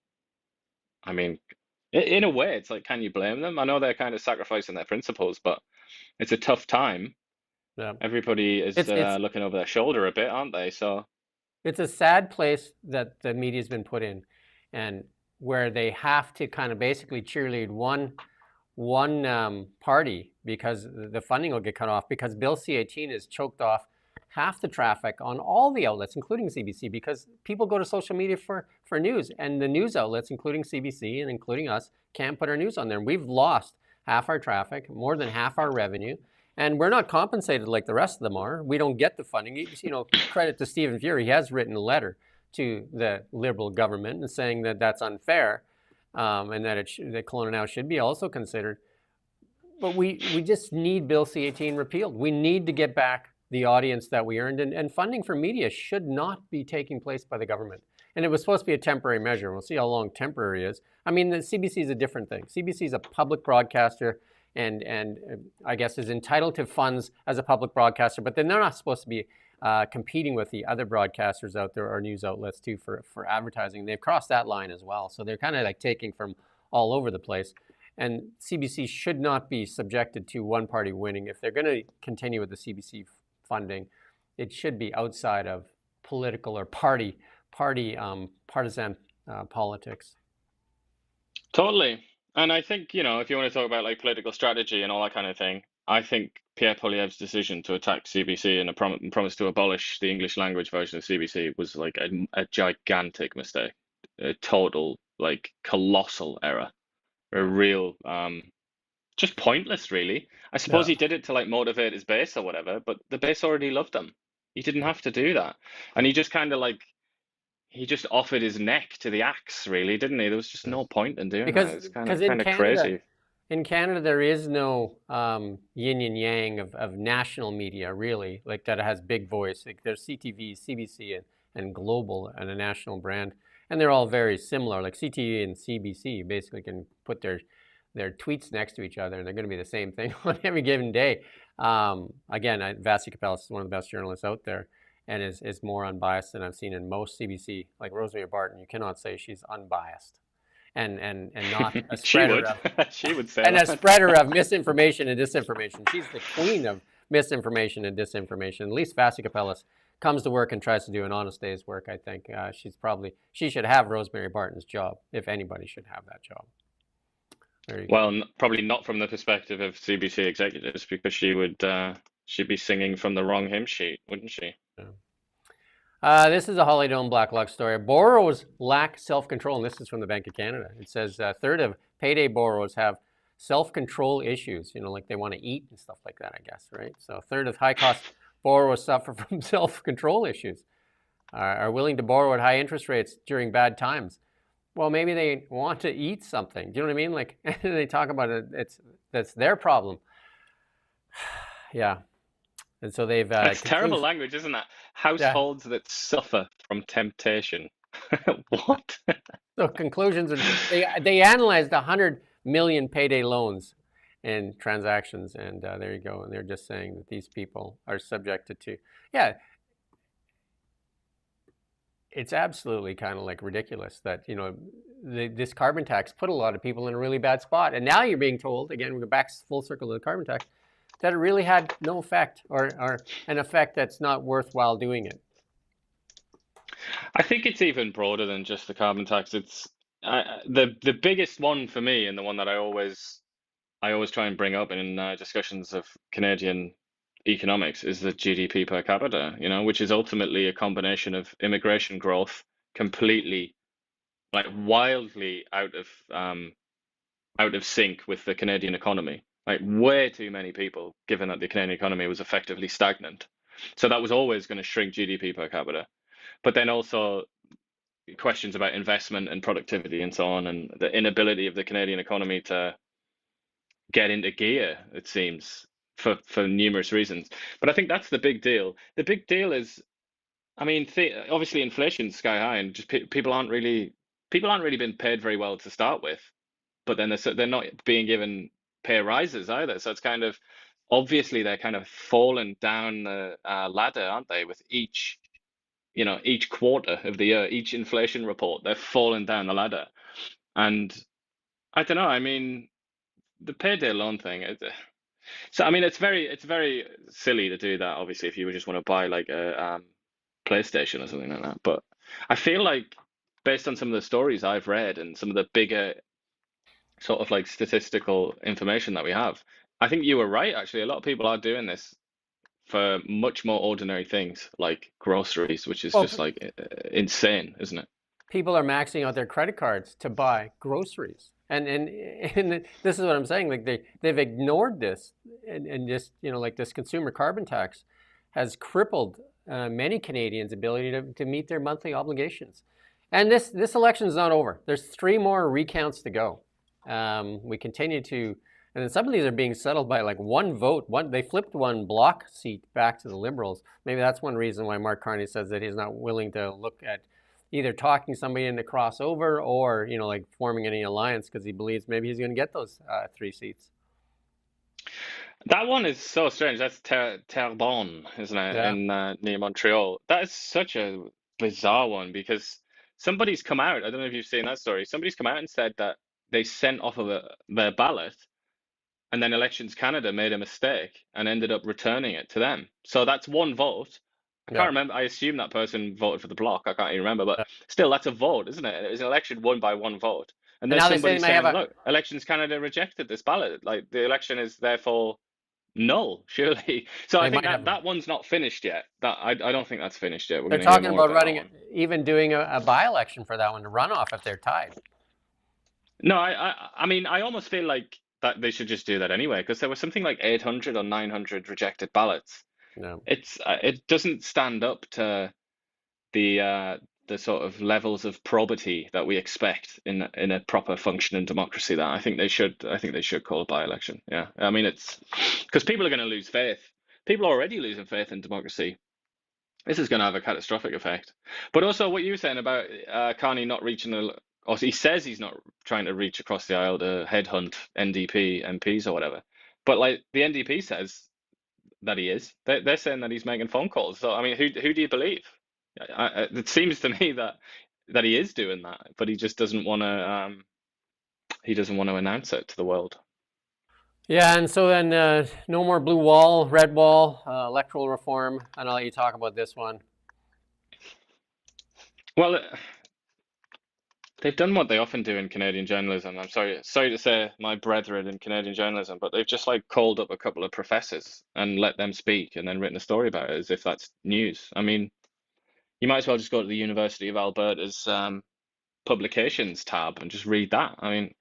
I mean, in a way, it's like, can you blame them? I know they're kind of sacrificing their principles, but it's a tough time. Yeah. Everybody is looking over their shoulder a bit, aren't they? So it's a sad place that the media's been put in, and where they have to kind of basically cheerlead one party, because the funding will get cut off, because Bill C-18 has choked off half the traffic on all the outlets, including CBC, because people go to social media for news, and the news outlets, including CBC and including us, can't put our news on there. We've lost half our traffic, more than half our revenue, and we're not compensated like the rest of them are. We don't get the funding. You know, credit to Stephen Fury, he has written a letter to the Liberal government and saying that that's unfair, and that that Kelowna Now should be also considered. But we just need Bill C-18 repealed. We need to get back the audience that we earned, and funding for media should not be taking place by the government. And it was supposed to be a temporary measure. We'll see how long temporary is. I mean, the CBC is a different thing. CBC is a public broadcaster, and I guess is entitled to funds as a public broadcaster, but then they're not supposed to be competing with the other broadcasters out there or news outlets too for advertising. They've crossed that line as well. So they're kind of like taking from all over the place. And CBC should not be subjected to one party winning. If they're going to continue with the CBC funding, it should be outside of political or partisan politics. Totally. And I think, you know, if you want to talk about like political strategy and all that kind of thing, I think Pierre Poilievre's decision to attack CBC and promise to abolish the English language version of CBC was like a gigantic mistake, a total, like, colossal error, a real, just pointless, really. I suppose he did it to like motivate his base or whatever, but the base already loved him. He didn't have to do that. And he just kind of like, he just offered his neck to the axe, really, didn't he? There was just no point in doing that. It's kind of crazy. In Canada, there is no yin and yang of national media, really, like that has big voice. Like there's CTV, CBC, and Global, and a national brand, and they're all very similar. Like CTV and CBC basically can put their tweets next to each other, and they're going to be the same thing on every given day. Again, Vasi Kapelis is one of the best journalists out there, and is more unbiased than I've seen in most CBC. Like Rosemary Barton, you cannot say she's unbiased, and not a spreader she would say and that. a spreader of misinformation and disinformation. She's the queen of misinformation and disinformation. At least Vasi Kapelis comes to work and tries to do an honest day's work. I think she should have Rosemary Barton's job, if anybody should have that job. Well, probably not from the perspective of CBC executives, because she'd be singing from the wrong hymn sheet, wouldn't she? Yeah. This is a Holly Dome Black Luck story. Borrowers lack self-control, and this is from the Bank of Canada. It says a third of payday borrowers have self-control issues, you know, like they want to eat and stuff like that, I guess, right? So a third of high-cost borrowers suffer from self-control issues, are willing to borrow at high interest rates during bad times. Well, maybe they want to eat something. Do you know what I mean? Like they talk about it, that's their problem. Yeah. And so they've... It's terrible language, isn't it? Households that suffer from temptation. What? So conclusions are, they analyzed 100 million payday loans and transactions, and there you go. And they're just saying that these people are subjected to... Yeah. It's absolutely kind of like ridiculous that, you know, this carbon tax put a lot of people in a really bad spot. And now you're being told, again, we go back full circle to the carbon tax, that it really had no effect, or an effect that's not worthwhile doing it. I think it's even broader than just the carbon tax. It's the biggest one for me, and the one that I always try and bring up in discussions of Canadian economics, is the GDP per capita, you know, which is ultimately a combination of immigration growth, completely, like, wildly out of sync with the Canadian economy. Like, way too many people, given that the Canadian economy was effectively stagnant. So that was always going to shrink GDP per capita. But then also questions about investment and productivity and so on, and the inability of the Canadian economy to get into gear, it seems, for numerous reasons. But I think that's the big deal. The big deal is, I mean, obviously inflation's sky high, and just people aren't really been paid very well to start with. But then they're not being given pay rises either. So it's kind of, obviously they're kind of falling down the ladder, aren't they? With each quarter of the year, each inflation report, they're falling down the ladder. And I don't know. I mean, the payday loan thing. So I mean, it's very silly to do that. Obviously, if you just want to buy like a PlayStation or something like that. But I feel like, based on some of the stories I've read and some of the bigger sort of like statistical information that we have, I think you were right. Actually, a lot of people are doing this for much more ordinary things like groceries, which is Well, just like insane, isn't it? people are maxing out their credit cards to buy groceries. And this is what I'm saying. Like they've ignored this, and just like this consumer carbon tax has crippled many Canadians' ability to meet their monthly obligations. And this election is not over. There's 3 more recounts to go. We continue to, and then some of these are being settled by like one vote. They flipped one block seat back to the Liberals. Maybe that's one reason why Mark Carney says that he's not willing to look at either talking somebody into crossover or like forming any alliance, because he believes maybe he's going to get those 3 seats. That one is so strange. That's Terrebonne, isn't it, Yeah. in near Montreal? That is such a bizarre one because somebody's come out. I don't know if you've seen that story. Somebody's come out and said that they sent off of their ballot, and then Elections Canada made a mistake and ended up returning it to them. So that's one vote. I Yeah. can't remember. I assume that person voted for the bloc. I can't even remember, but still, that's a vote, isn't it? And it was an election won by one vote. And And there's now they say somebody they may have saying, a. look, Elections Canada rejected this ballot. Like the election is therefore null, surely. So I They think might have. that one's not finished yet. That I don't think that's finished yet. We're They're going to hear talking more about about running, that one. even doing a by-election for that one to run off if they're tied. No, I mean, I almost feel like that they should just do that anyway, because there was something like 800 or 900 rejected ballots. No. It doesn't stand up to the sort of levels of probity that we expect in a proper functioning democracy. That I think they should call a by-election. Yeah, I mean it's because people are going to lose faith. People are already losing faith in democracy. This is going to have a catastrophic effect. But also, what you were saying about Carney not reaching or he says he's not trying to reach across the aisle to headhunt NDP MPs or whatever. But like the NDP says that he is. They're saying that he's making phone calls. So I mean, who do you believe? It seems to me that he is doing that, but he just doesn't want to. He doesn't want to announce it to the world. Yeah, and so then no more blue wall, red wall, electoral reform. And I'll let you talk about this one. Well, they've done what they often do in Canadian journalism. I'm sorry to say, my brethren in Canadian journalism, but they've just like called up a couple of professors and let them speak, and then written a story about it as if that's news. I mean, you might as well just go to the University of Alberta's publications tab and just read that. I mean,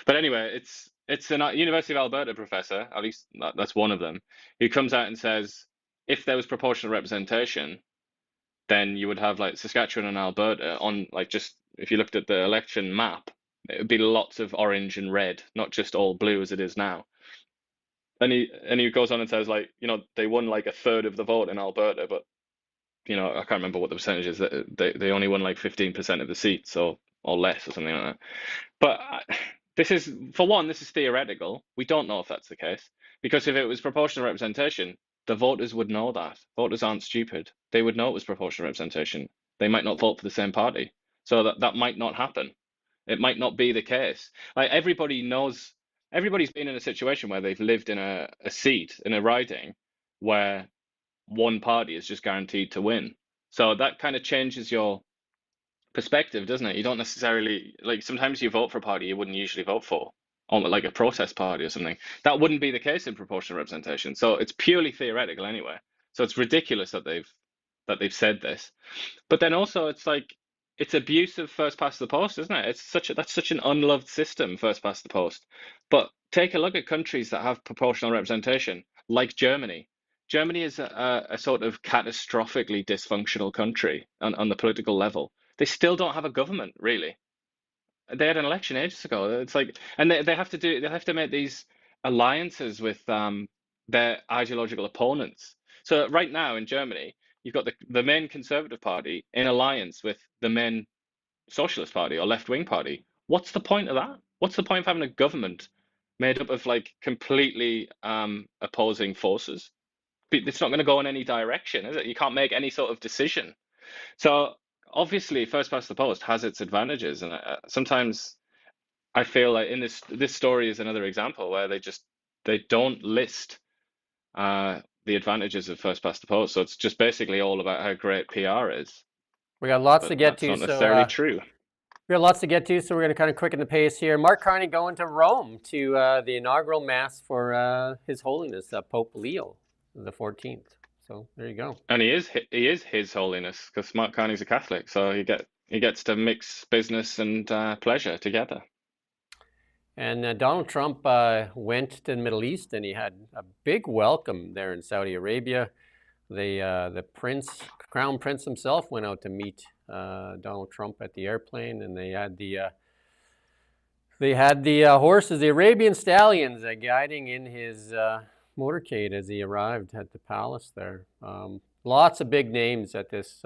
but anyway, it's a University of Alberta professor, at least that's one of them, who comes out and says if there was proportional representation, then you would have like Saskatchewan and Alberta on like just if you looked at the election map, it would be lots of orange and red, not just all blue as it is now. And he goes on and says like, they won like a third of the vote in Alberta, but I can't remember what the percentage is. They only won like 15% of the seats, or less, or something like that. But this is theoretical. We don't know if that's the case, because if it was proportional representation, the voters would know that. Voters aren't stupid. They would know it was proportional representation. They might not vote for the same party, so that might not happen. It might not be the case. Like everybody knows, everybody's been in a situation where they've lived in a seat in a riding where one party is just guaranteed to win. So that kind of changes your perspective, doesn't it? You don't necessarily like sometimes you vote for a party you wouldn't usually vote for, on like a protest party or something. That wouldn't be the case in proportional representation. So it's purely theoretical anyway. So it's ridiculous that they've said this. But then also it's like it's abuse of first past the post, isn't it? That's such an unloved system, first past the post. But take a look at countries that have proportional representation, like Germany. Germany is a sort of catastrophically dysfunctional country on the political level. They still don't have a government, really. They had an election ages ago. It's like, and they have to make these alliances with their ideological opponents. So right now in Germany, you've got the main Conservative Party in alliance with the main Socialist Party or left-wing party. What's the point of that? What's the point of having a government made up of like completely opposing forces? It's not going to go in any direction, is it? You can't make any sort of decision. So obviously, first past the post has its advantages, and sometimes I feel like in this story is another example where they don't list the advantages of first past the post. So it's just basically all about how great PR is. We got lots But to get that's to, not so necessarily true. we got lots to get to, so we're going to kind of quicken the pace here. Mark Carney going to Rome to the inaugural mass for His Holiness Pope Leo the 14th. So there you go. And he is His Holiness because Mark Carney's a Catholic, so he gets to mix business and pleasure together. And Donald Trump went to the Middle East, and he had a big welcome there in Saudi Arabia. The crown prince himself went out to meet Donald Trump at the airplane, and they had the horses, the Arabian stallions, guiding in his motorcade as he arrived at the palace there. Lots of big names at this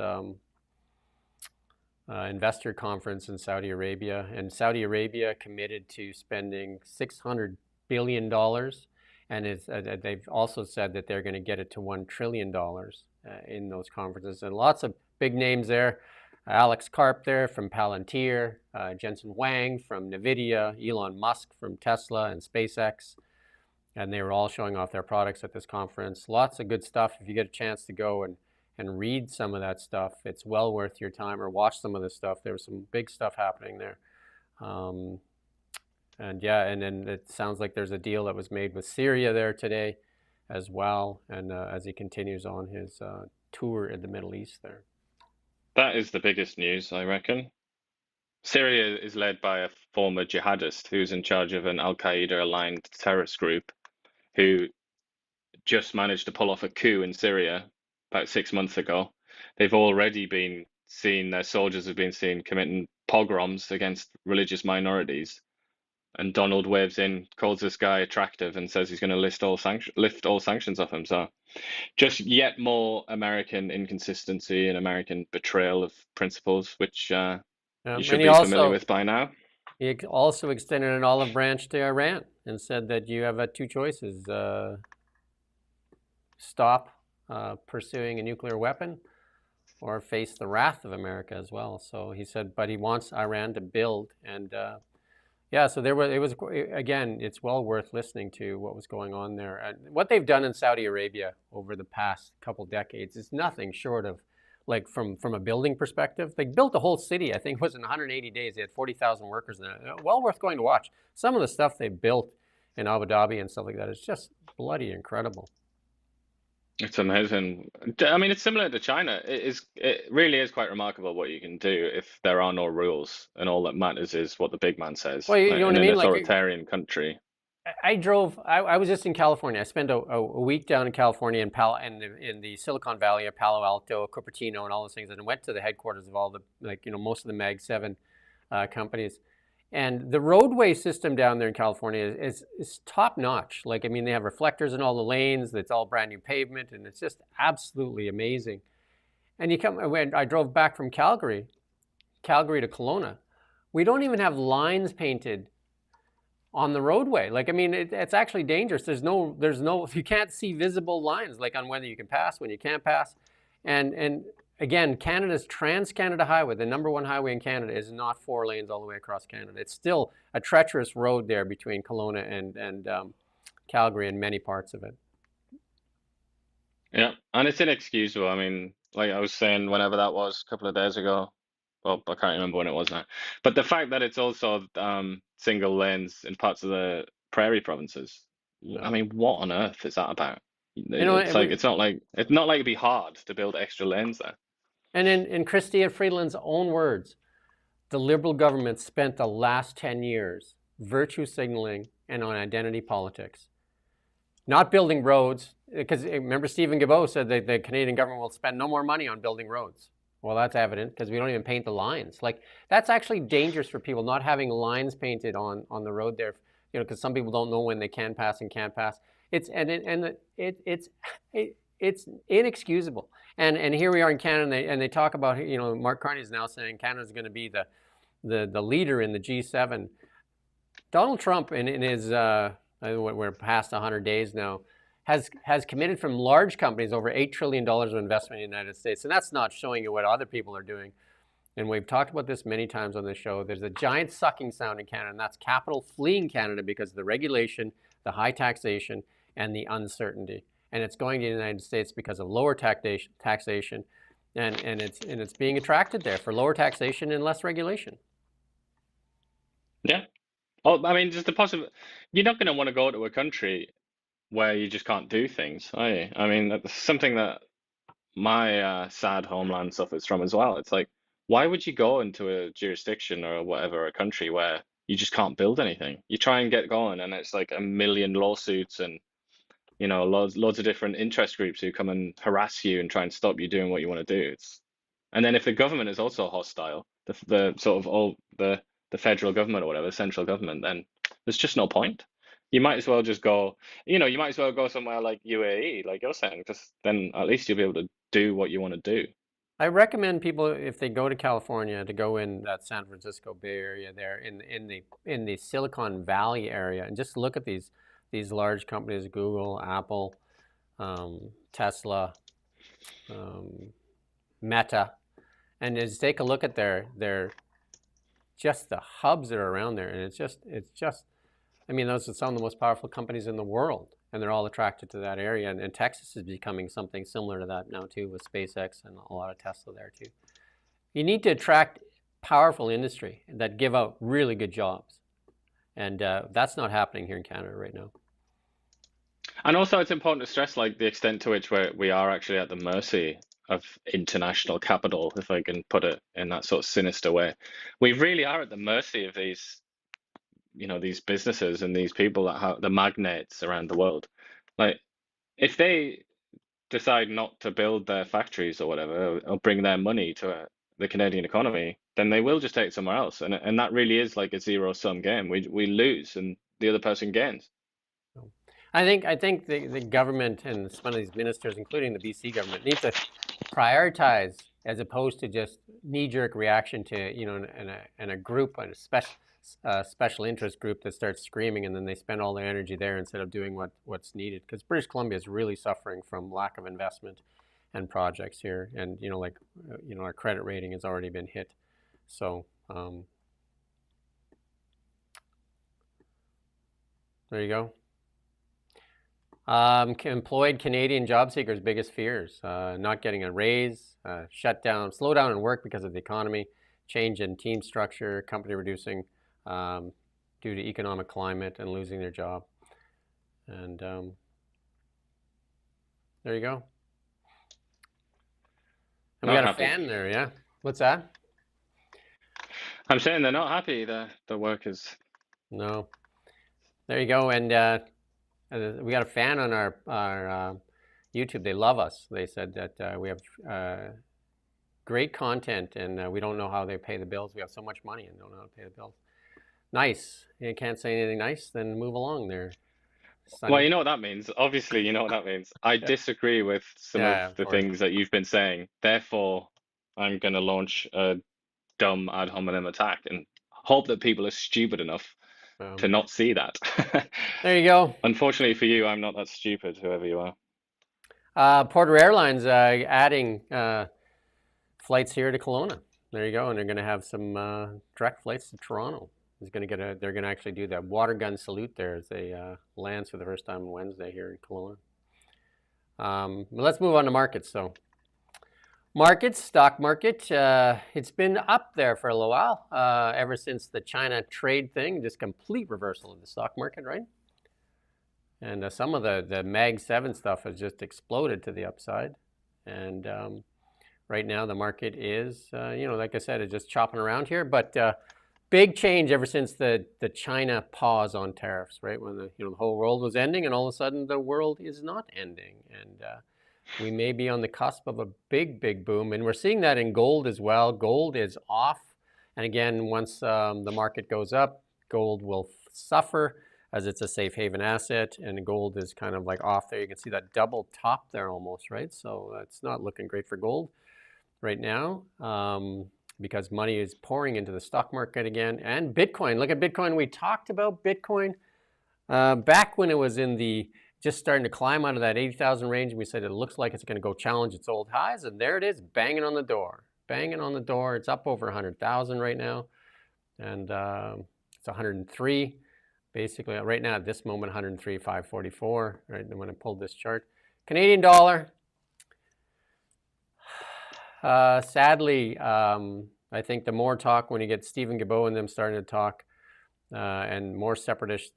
investor conference in Saudi Arabia, and Saudi Arabia committed to spending $600 billion, and they've also said that they're going to get it to $1 trillion in those conferences, and lots of big names there. Alex Karp there from Palantir, Jensen Huang from NVIDIA, Elon Musk from Tesla and SpaceX, and they were all showing off their products at this conference. Lots of good stuff. If you get a chance to go and read some of that stuff, it's well worth your time, or watch some of this stuff. There was some big stuff happening there. And then it sounds like there's a deal that was made with Syria there today as well, and as he continues on his tour in the Middle East there. That is the biggest news, I reckon. Syria is led by a former jihadist who's in charge of an Al-Qaeda-aligned terrorist group who just managed to pull off a coup in Syria about 6 months ago. They've already been seen, their soldiers have been seen committing pogroms against religious minorities. And Donald waves in, calls this guy attractive, and says he's going to lift all sanctions off him. So just yet more American inconsistency and American betrayal of principles, which you should be familiar with by now. He also extended an olive branch to Iran and said that you have two choices. Stop pursuing a nuclear weapon, or face the wrath of America as well. So he said, but he wants Iran to build, and so again, it's well worth listening to what was going on there. And what they've done in Saudi Arabia over the past couple decades is nothing short of, like, from a building perspective. They built the whole city, I think it was in 180 days. They had 40,000 workers in it. Well worth going to watch. Some of the stuff they built in Abu Dhabi and stuff like that is just bloody incredible. It's amazing. I mean, it's similar to China. It really is quite remarkable what you can do if there are no rules, and all that matters is what the big man says. Well, you know what I mean? In an authoritarian country. I was just in California. I spent a week down in California in the Silicon Valley, Palo Alto, Cupertino, and all those things, and I went to the headquarters of all the, most of the Mag 7 companies. And the roadway system down there in California is top notch. Like, I mean, they have reflectors in all the lanes. It's all brand new pavement, and it's just absolutely amazing. And when I drove back from Calgary to Kelowna, we don't even have lines painted on the roadway. Like, I mean, it's actually dangerous. There's no, you can't see visible lines, like on whether you can pass, when you can't pass. And again, Canada's Trans-Canada Highway, the #1 highway in Canada, is not 4 lanes all the way across Canada. It's still a treacherous road there between Kelowna and Calgary and many parts of it. Yeah, and it's inexcusable. I mean, like I was saying, whenever that was, a couple of days ago, well, I can't remember when it was now, but the fact that it's also single lanes in parts of the prairie provinces, I mean, what on earth is that about? It's not like it'd be hard to build extra lanes there. And in Chrystia Freeland's own words, the Liberal government spent the last 10 years virtue signaling and on identity politics. Not building roads, because remember Stephen Guilbeault said that the Canadian government will spend no more money on building roads. Well, that's evident, because we don't even paint the lines. Like, that's actually dangerous for people, not having lines painted on the road there, because some people don't know when they can pass and can't pass. It's inexcusable. And here we are in Canada, and they talk about, Mark Carney is now saying Canada's going to be the leader in the G7. Donald Trump, in his, we're past 100 days now, has committed from large companies over $8 trillion of investment in the United States. And that's not showing you what other people are doing. And we've talked about this many times on this show. There's a giant sucking sound in Canada, and that's capital fleeing Canada because of the regulation, the high taxation, and the uncertainty. And it's going to the United States because of lower taxation, and it's being attracted there for lower taxation and less regulation. Yeah. Oh, I mean, just the possible. You're not going to want to go to a country where you just can't do things, are you? I mean, that's something that my sad homeland suffers from as well. It's like, why would you go into a jurisdiction or whatever, a country where you just can't build anything? You try and get going, and it's like a million lawsuits and loads of different interest groups who come and harass you and try and stop you doing what you want to do. And then if the government is also hostile, the sort of all the federal government or whatever, central government, then there's just no point. You might as well just go, you might as well go somewhere like UAE, like you're saying, because then at least you'll be able to do what you want to do. I recommend people, if they go to California, to go in that San Francisco Bay Area there, in the Silicon Valley area, and just look at these large companies: Google, Apple, Tesla, Meta, and just take a look at their just the hubs that are around there, and it's just. I mean, those are some of the most powerful companies in the world, and they're all attracted to that area. And Texas is becoming something similar to that now too, with SpaceX and a lot of Tesla there too. You need to attract powerful industry that give out really good jobs, and that's not happening here in Canada right now. And also, it's important to stress like the extent to which we are actually at the mercy of international capital, if I can put it in that sort of sinister way. We really are at the mercy of these businesses and these people that have the magnates around the world. Like, if they decide not to build their factories or whatever, or bring their money to the Canadian economy, then they will just take it somewhere else. And that really is like a zero-sum game. We lose and the other person gains. I think the government and some of these ministers, including the BC government, need to prioritize as opposed to just knee-jerk reaction to in a group, and a special interest group that starts screaming, and then they spend all their energy there instead of doing what's needed. Because British Columbia is really suffering from lack of investment and projects here, and our credit rating has already been hit. So there you go. Employed Canadian job seekers' biggest fears: not getting a raise, slowdown in work because of the economy, change in team structure, company reducing due to economic climate, and losing their job. And there you go. And we got a fan there, yeah. What's that? I'm saying they're not happy. The work is. No. There you go. And we got a fan on our YouTube. They love us. They said that we have great content, and we don't know how they pay the bills. We have so much money and don't know how to pay the bills. Nice. You can't say anything nice, then move along there. Sonny. Well, you know what that means. Obviously, you know what that means. I disagree with some of the things that you've been saying. Therefore, I'm going to launch a dumb ad hominem attack and hope that people are stupid enough to not see that. There you go. Unfortunately for you, I'm not that stupid, whoever you are. Porter Airlines adding flights here to Kelowna. There you go, and they're going to have some direct flights to Toronto. They're going to actually do that water gun salute there as they land for the first time on Wednesday here in Kelowna. But let's move on to markets. So, stock market, it's been up there for a little while, ever since the China trade thing, just complete reversal of the stock market, right? And some of the Mag 7 stuff has just exploded to the upside. And right now the market is, like I said, it's just chopping around here. But big change ever since the China pause on tariffs, right? When the whole world was ending, and all of a sudden the world is not ending. And we may be on the cusp of a big boom. And we're seeing that in gold as well. Gold is off. And again, once the market goes up, gold will suffer as it's a safe haven asset. And gold is kind of like off there. You can see that double top there almost, right? So it's not looking great for gold right now because money is pouring into the stock market again. And Bitcoin, look at Bitcoin. We talked about Bitcoin back when it was in the just starting to climb out of that 80,000 range. And we said it looks like it's going to go challenge its old highs. And there it is, banging on the door. Banging on the door. It's up over 100,000 right now. And it's 103. Basically, right now at this moment, 103,544. Right, and when I pulled this chart. Canadian dollar. Sadly, I think the more talk when you get Stephen Guilbeault and them starting to talk, and more separatist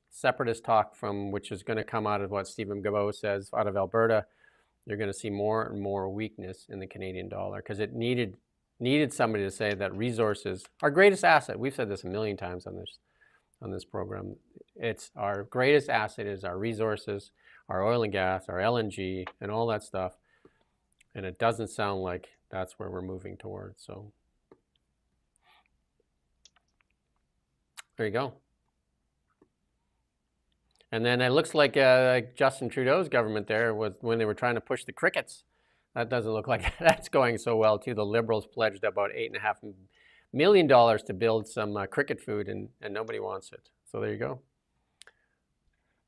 talk from which is going to come out of what Stephen Guilbeault says out of Alberta, you're going to see more and more weakness in the Canadian dollar because it needed somebody to say that resources, our greatest asset. We've said this a million times on this program. It's our greatest asset is our resources, our oil and gas, our LNG, and all that stuff. And it doesn't sound like that's where we're moving towards. So there you go. And then it looks like Justin Trudeau's government there was when they were trying to push the crickets. That doesn't look like that's going so well too. The Liberals pledged about $8.5 million to build some cricket food, and nobody wants it. So there you go.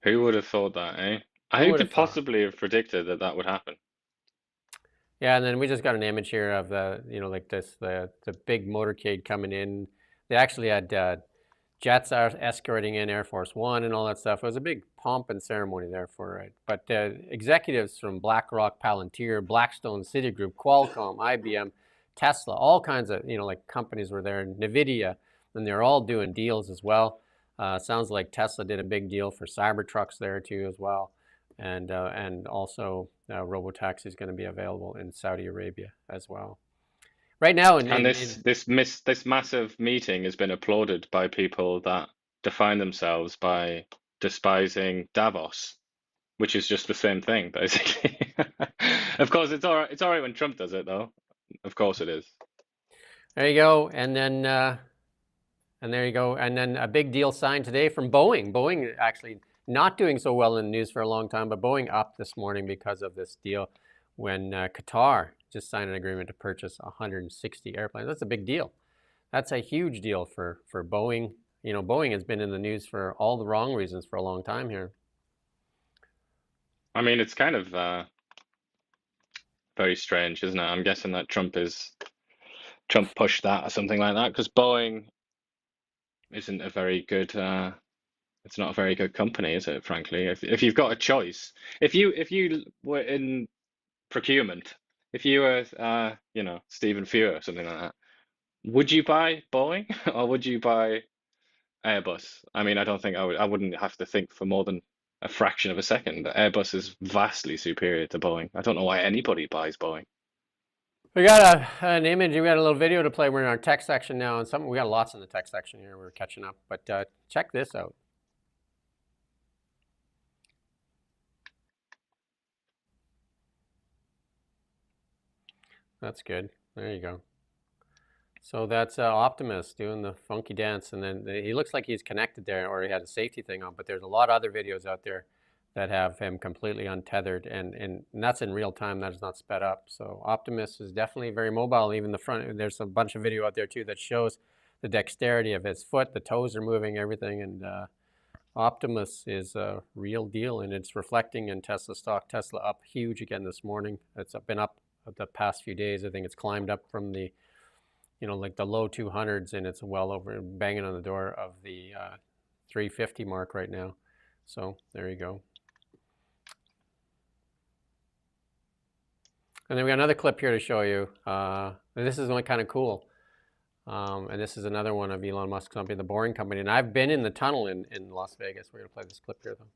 Who would have thought that, eh? Who could possibly have predicted that would happen? Yeah, and then we just got an image here of the big motorcade coming in. They actually had jets escorting in Air Force One and all that stuff. It was a big pomp and ceremony there for it. But executives from BlackRock, Palantir, Blackstone, Citigroup, Qualcomm, IBM, Tesla, all kinds of companies were there. NVIDIA, and they're all doing deals as well. Sounds like Tesla did a big deal for Cybertrucks there too as well. And also robotaxi is going to be available in Saudi Arabia as well. Right now, this massive meeting has been applauded by people that define themselves by despising Davos, which is just the same thing, basically. Of course, it's all right when Trump does it, though. Of course, it is. There you go, and then there you go, and then a big deal signed today from Boeing. Boeing actually not doing so well in the news for a long time, but Boeing up this morning because of this deal when Qatar just signed an agreement to purchase 160 airplanes. That's a big deal. That's a huge deal for Boeing. Boeing has been in the news for all the wrong reasons for a long time here. I mean, it's kind of very strange, isn't it? I'm guessing that Trump pushed that or something like that, because Boeing isn't a very good it's not a very good company, is it, frankly? If you've got a choice, if you were in procurement, if you were Stephen Fewer or something like that, would you buy Boeing or would you buy Airbus? I mean, I don't think I wouldn't have to think for more than a fraction of a second. Airbus is vastly superior to Boeing. I don't know why anybody buys Boeing. We got an image. We got a little video to play. We're in our tech section now, and we got lots in the tech section here. We're catching up, but check this out. That's good. There you go. So that's Optimus doing the funky dance, and then he looks like he's connected there, or he had a safety thing on. But there's a lot of other videos out there that have him completely untethered, and that's in real time. That is not sped up. So Optimus is definitely very mobile. Even the front, there's a bunch of video out there too that shows the dexterity of his foot. The toes are moving, everything, and Optimus is a real deal, and it's reflecting in Tesla stock. Tesla up huge again this morning. It's been up the past few days. I think it's climbed up from the, like the low 200s, and it's well over, banging on the door of the 350 mark right now. So there you go. And then we got another clip here to show you. This is kind of cool. And this is another one of Elon Musk's company, the Boring Company. And I've been in the tunnel in Las Vegas. We're going to play this clip here, though.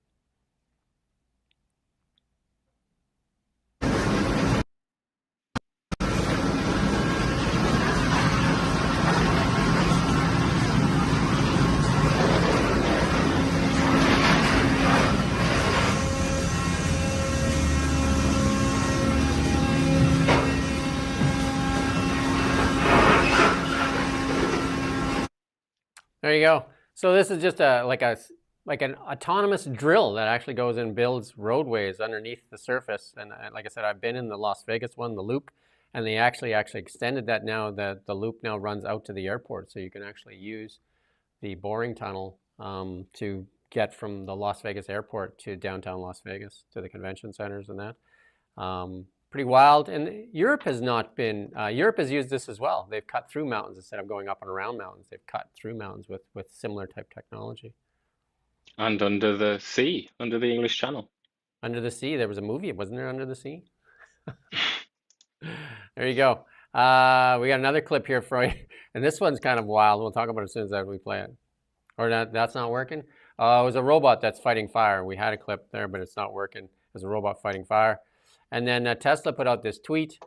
There you go. So this is just like an autonomous drill that actually goes and builds roadways underneath the surface. And like I said, I've been in the Las Vegas one, the Loop, and they actually extended that now. That the Loop now runs out to the airport, so you can actually use the Boring Tunnel to get from the Las Vegas airport to downtown Las Vegas to the convention centers and that. Pretty wild. And Europe has not been, Europe has used this as well. They've cut through mountains instead of going up and around mountains. They've cut through mountains with similar type technology. And under the sea, under the English Channel. Under the Sea, there was a movie, wasn't there, Under the Sea? There you go. We got another clip here for you. And this one's kind of wild. We'll talk about it as soon as we play it. Or that's not working? It was a robot that's fighting fire. We had a clip there, but it's not working. There's a robot fighting fire. And then Tesla put out this tweet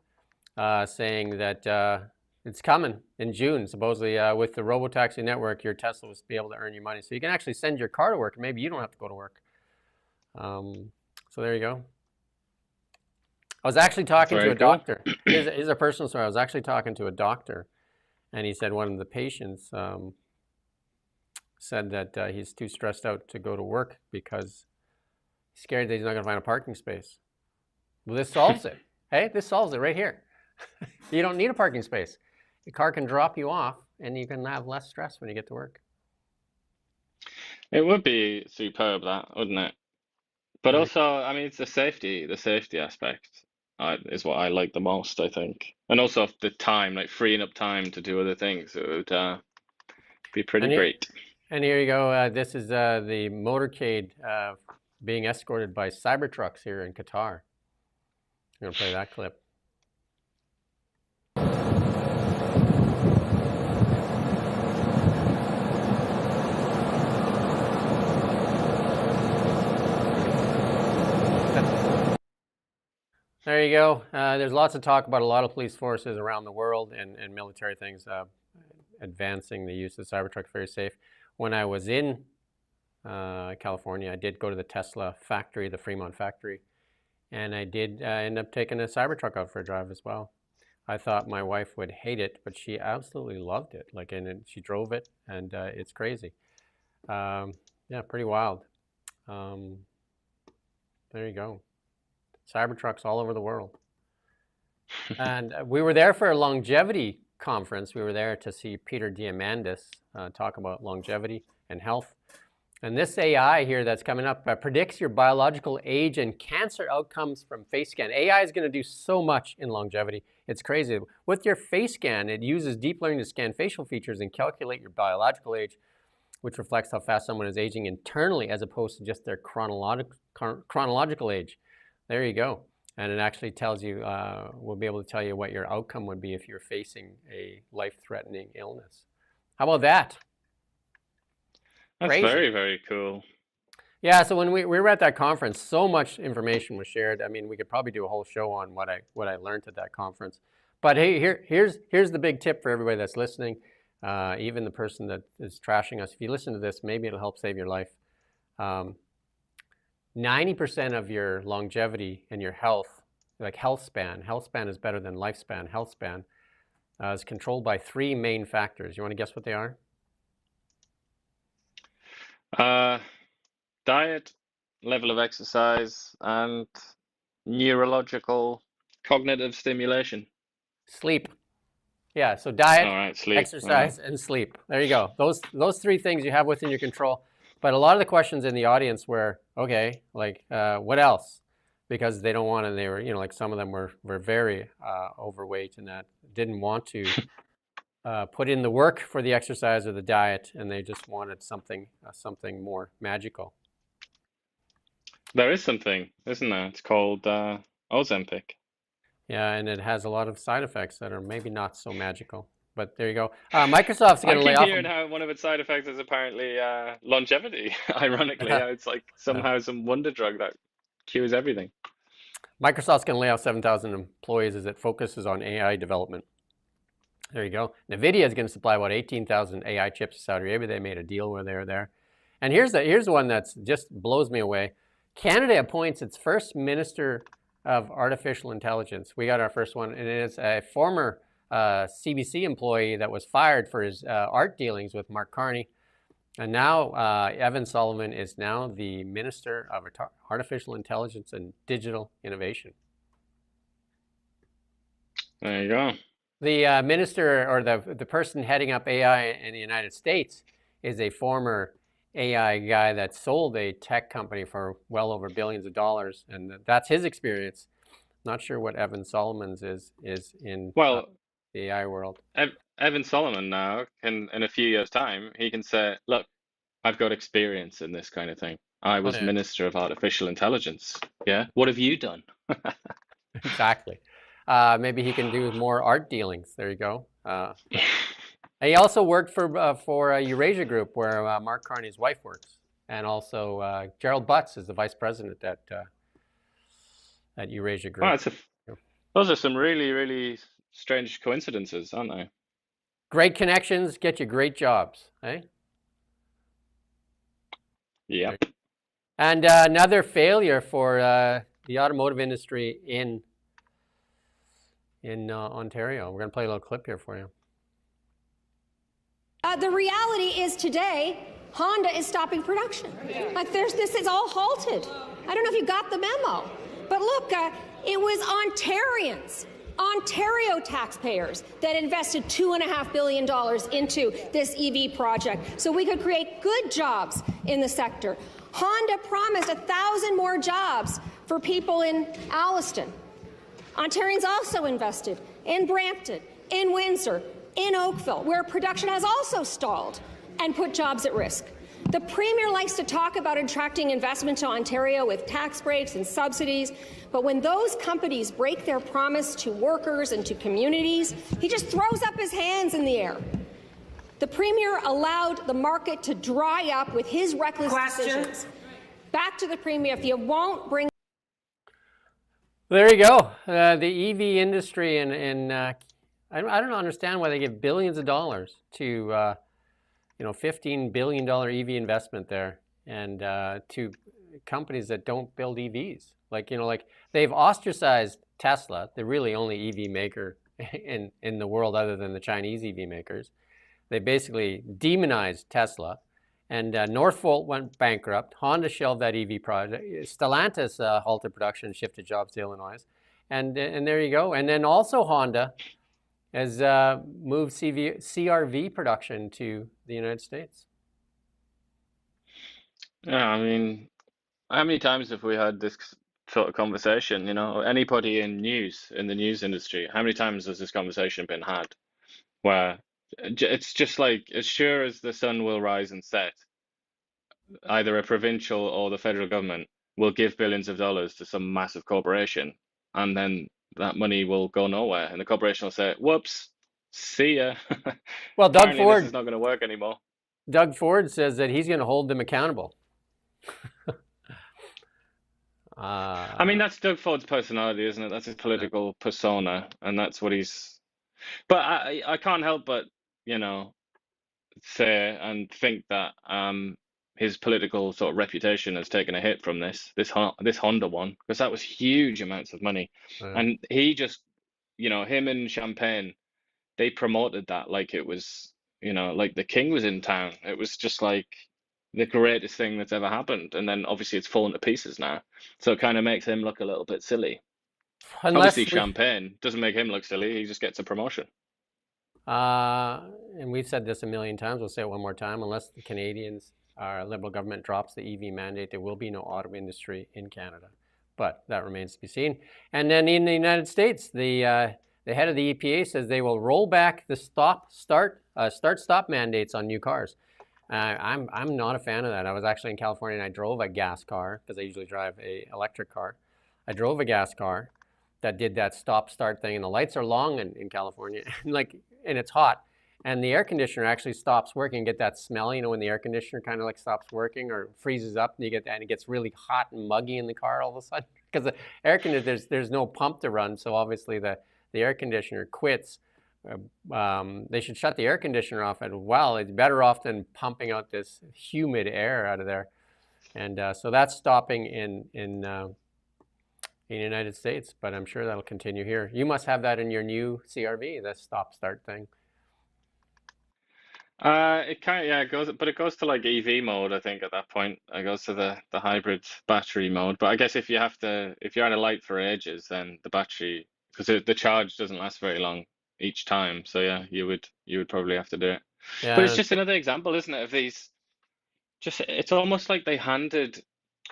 saying that it's coming in June, supposedly with the robotaxi network, your Tesla will be able to earn you money. So you can actually send your car to work, and maybe you don't have to go to work. So there you go. I was actually talking to a doctor. Here's a personal story. I was actually talking to a doctor, and he said one of the patients said that he's too stressed out to go to work because he's scared that he's not going to find a parking space. Well, this solves it. Hey, this solves it right here. You don't need a parking space. The car can drop you off, and you can have less stress when you get to work. It would be superb, that, wouldn't it? But also, I mean, it's the safety aspect is what I like the most, I think. And also the time, like freeing up time to do other things. It would be pretty great. And here you go. This is the motorcade being escorted by Cybertrucks here in Qatar. I'm going to play that clip. There you go. There's lots of talk about a lot of police forces around the world and military things advancing the use of Cybertrucks very safe. When I was in California, I did go to the Tesla factory, the Fremont factory, and I did end up taking a Cybertruck out for a drive as well. I thought my wife would hate it, but she absolutely loved it. And she drove it, and it's crazy. Yeah, pretty wild. There you go. Cybertrucks all over the world. And we were there for a longevity conference. We were there to see Peter Diamandis talk about longevity and health. And this AI here that's coming up predicts your biological age and cancer outcomes from face scan. AI is going to do so much in longevity. It's crazy. With your face scan, it uses deep learning to scan facial features and calculate your biological age, which reflects how fast someone is aging internally as opposed to just their chronological age. There you go. And it actually tells you, we'll be able to tell you what your outcome would be if you're facing a life-threatening illness. How about that? That's crazy. Very, very cool. Yeah, so when we were at that conference, so much information was shared. I mean, we could probably do a whole show on what I learned at that conference. But hey, here's the big tip for everybody that's listening, even the person that is trashing us. If you listen to this, maybe it'll help save your life. 90% of your longevity and your health, like health span is better than lifespan, health span, is controlled by three main factors. You want to guess what they are? Diet, level of exercise, and neurological cognitive stimulation. Sleep. Yeah, so diet, all right, sleep. exercise, and sleep. There you go. Those three things you have within your control. But a lot of the questions in the audience were, okay, like what else? Because they don't want to, they were, like some of them were very overweight and that didn't want to put in the work for the exercise or the diet, and they just wanted something more magical. There is something, isn't there? It's called Ozempic. Yeah, and it has a lot of side effects that are maybe not so magical. But there you go. Microsoft's going to lay off. I keep hearing how one of its side effects is apparently longevity. Ironically, it's like somehow some wonder drug that cures everything. Microsoft's going to lay off 7,000 employees as it focuses on AI development. There you go. NVIDIA is going to supply about 18,000 AI chips to Saudi Arabia. They made a deal where they were there. And here's one that's just blows me away. Canada appoints its first Minister of Artificial Intelligence. We got our first one, and it's a former CBC employee that was fired for his art dealings with Mark Carney. And now Evan Solomon is now the Minister of Artificial Intelligence and Digital Innovation. There you go. The minister or the person heading up AI in the United States is a former AI guy that sold a tech company for well over billions of dollars, and that's his experience. Not sure what Evan Solomon's is in the AI world. Evan Solomon now, in a few years' time, he can say, look, I've got experience in this kind of thing. I was Minister of Artificial Intelligence. Yeah, what have you done? Exactly. Maybe he can do more art dealings. There you go. And he also worked for Eurasia Group, where Mark Carney's wife works, and also Gerald Butts is the vice president that you raise your Wow, grade. those are some really, really strange coincidences, aren't they? Great connections get you great jobs, eh? Yep. And another failure for the automotive industry in Ontario. We're going to play a little clip here for you. The reality is today, Honda is stopping production. Like this is all halted. I don't know if you got the memo, but look, it was Ontarians, Ontario taxpayers that invested $2.5 billion into this EV project so we could create good jobs in the sector. Honda promised 1,000 more jobs for people in Alliston. Ontarians also invested in Brampton, in Windsor, in Oakville, where production has also stalled and put jobs at risk. The Premier likes to talk about attracting investment to Ontario with tax breaks and subsidies, but when those companies break their promise to workers and to communities, he just throws up his hands in the air. The Premier allowed the market to dry up with his reckless decisions. Back to the Premier, if you won't bring... There you go. The EV industry, and I don't understand why they give billions of dollars to $15 billion EV investment there, and to companies that don't build EVs. Like they've ostracized Tesla, the really only EV maker in the world other than the Chinese EV makers. They basically demonized Tesla, and Northvolt went bankrupt. Honda shelved that EV project. Stellantis halted production and shifted jobs to Illinois, and there you go. And then also Honda has moved CRV production to the United States. Yeah, I mean, how many times have we had this sort of conversation? Anybody in the news industry, how many times has this conversation been had? Where it's just like, as sure as the sun will rise and set, either a provincial or the federal government will give billions of dollars to some massive corporation, and then that money will go nowhere, and the corporation will say, "Whoops, see ya." Well, Apparently this is not going to work anymore. Doug Ford says that he's going to hold them accountable. I mean, that's Doug Ford's personality, isn't it? That's his political persona, and that's what he's. But I can't help but say and think that his political sort of reputation has taken a hit from this Honda one, because that was huge amounts of money, and he just him and Champagne, they promoted that like it was like the king was in town. It was just like the greatest thing that's ever happened, and then obviously it's fallen to pieces now, so it kind of makes him look a little bit silly. Obviously Champagne doesn't make him look silly, he just gets a promotion. And we've said this a million times, we'll say it one more time: unless the Canadians, our Liberal government, drops the EV mandate, there will be no auto industry in Canada. But that remains to be seen. And then in the United States, the head of the EPA says they will roll back the start-stop mandates on new cars. I'm not a fan of that. I was actually in California and I drove a gas car, because I usually drive an electric car. I drove a gas car that did that stop-start thing, and the lights are long in California, and it's hot, and the air conditioner actually stops working. You get that smell, when the air conditioner kind of like stops working or freezes up, and it gets really hot and muggy in the car all of a sudden, because the air conditioner, there's no pump to run, so obviously the air conditioner quits. They should shut the air conditioner off, and it's better off than pumping out this humid air out of there. And so that's stopping in the United States, but I'm sure that'll continue here. You must have that in your new CRV, the stop-start thing. It kind of, goes, but it goes to like EV mode, I think, at that point. It goes to the hybrid battery mode. But I guess if you're at a light for ages, then the battery, because the charge doesn't last very long each time. So yeah, you would probably have to do it. Yeah, but it's just another example, isn't it, of these? It's almost like they handed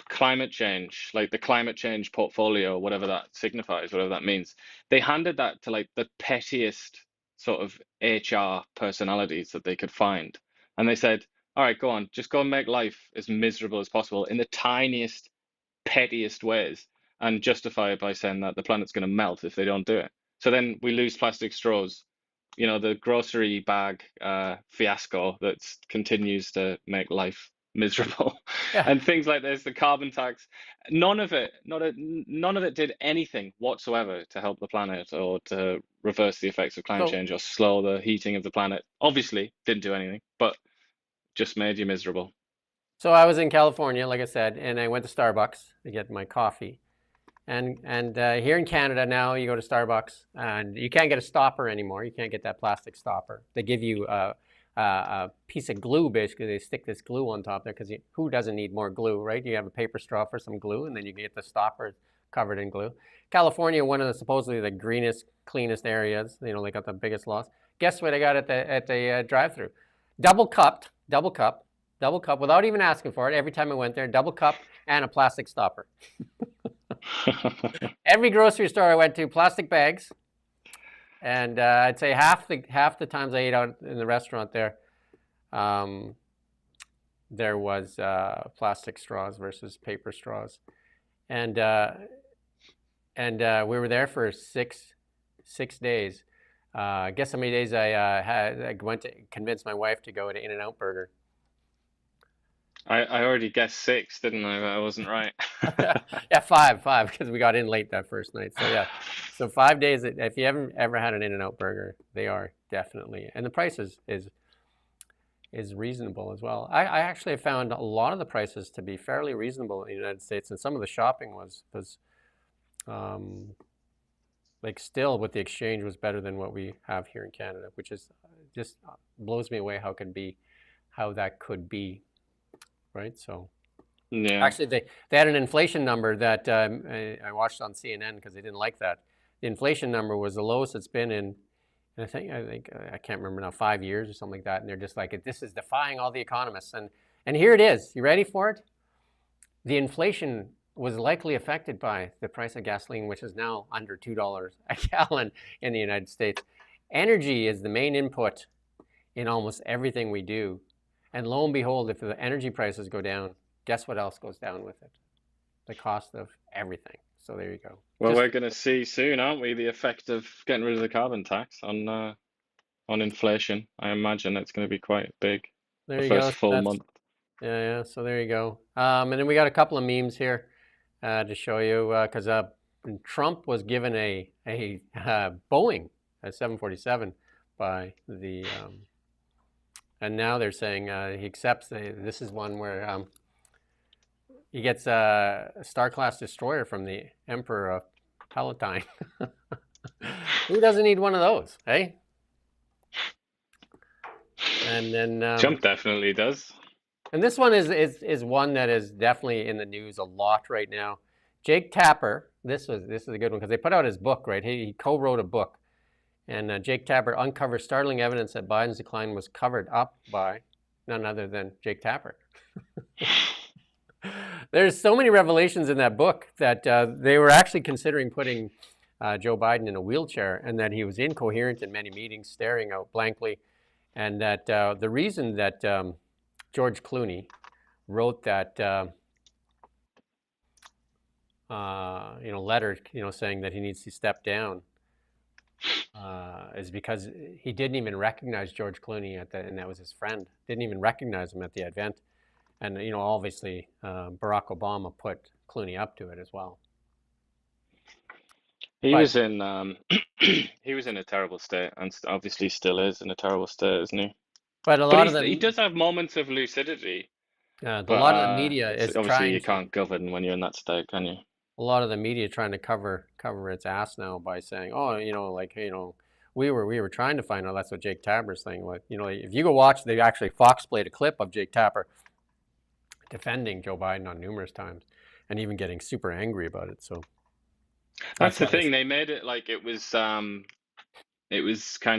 climate change, like the climate change portfolio, whatever that signifies, whatever that means. They handed that to like the pettiest sort of HR personalities that they could find. And they said, all right, go on, just go and make life as miserable as possible in the tiniest, pettiest ways, and justify it by saying that the planet's going to melt if they don't do it. So then we lose plastic straws, the grocery bag fiasco that continues to make life miserable. Yeah. And things like this, the carbon tax, none of it did anything whatsoever to help the planet or to reverse the effects of climate So change or slow the heating of the planet. Obviously, didn't do anything, but just made you miserable. So I was in California, like I said, and I went to Starbucks to get my coffee. And here in Canada now, you go to Starbucks and you can't get a stopper anymore. You can't get that plastic stopper. They give you a piece of glue, basically. They stick this glue on top there because who doesn't need more glue, right? You have a paper straw for some glue, and then you get the stopper covered in glue. California, one of the supposedly the greenest, cleanest areas. You know, they got the biggest loss. Guess what I got at the drive-through? Double cup, without even asking for it. Every time I went there, double cup and a plastic stopper. Every grocery store I went to, plastic bags, and I'd say half the times I ate out in the restaurant there, there was plastic straws versus paper straws, and we were there for six days. Guess how many days I went to convince my wife to go to In-N-Out Burger. I already guessed 6, didn't I? But I wasn't right. Yeah, five, because we got in late that first night. So yeah, so 5 days. If you haven't ever had an In-N-Out Burger, they are definitely, and the price is reasonable as well. I actually found a lot of the prices to be fairly reasonable in the United States, and some of the shopping was like still with the exchange was better than what we have here in Canada, which is just blows me away how that could be. Right, so Yeah. actually they had an inflation number that I watched on CNN because they didn't like that. The inflation number was the lowest it's been in, I think I can't remember now, 5 years or something like that. And they're just like, this is defying all the economists. And here it is. You ready for it? The inflation was likely affected by the price of gasoline, which is now under $2 a gallon in the United States. Energy is the main input in almost everything we do. And lo and behold, if the energy prices go down, guess what else goes down with it? The cost of everything. So there you go. Well, we're going to see soon, aren't we, the effect of getting rid of the carbon tax on inflation. I imagine it's going to be quite big. There the you first go. full month. Yeah. So there you go. And then we got a couple of memes here to show you because Trump was given a Boeing, a 747 by the. And now they're saying he accepts. This is one where he gets a Star-class destroyer from the Emperor of Palatine. Who doesn't need one of those, eh? And then Trump definitely does. And this one is one that is definitely in the news a lot right now. Jake Tapper. This is a good one because they put out his book, right? He co-wrote a book. And Jake Tapper uncovers startling evidence that Biden's decline was covered up by none other than Jake Tapper. There's so many revelations in that book that they were actually considering putting Joe Biden in a wheelchair, and that he was incoherent in many meetings, staring out blankly, and that the reason that George Clooney wrote that letter, saying that he needs to step down. Is because he didn't even recognize George Clooney and that was his friend. Didn't even recognize him at the event, and obviously Barack Obama put Clooney up to it as well. He was in a terrible state, and obviously still is in a terrible state, isn't he? But he does have moments of lucidity. A lot of the media is obviously you can't govern when you're in that state, can you? A lot of the media trying to cover its ass now by saying, we were trying to find out. That's what Jake Tapper's saying. Like, if you go watch, they actually Fox played a clip of Jake Tapper defending Joe Biden on numerous times, and even getting super angry about it. So that's the thing. They made it like it was kind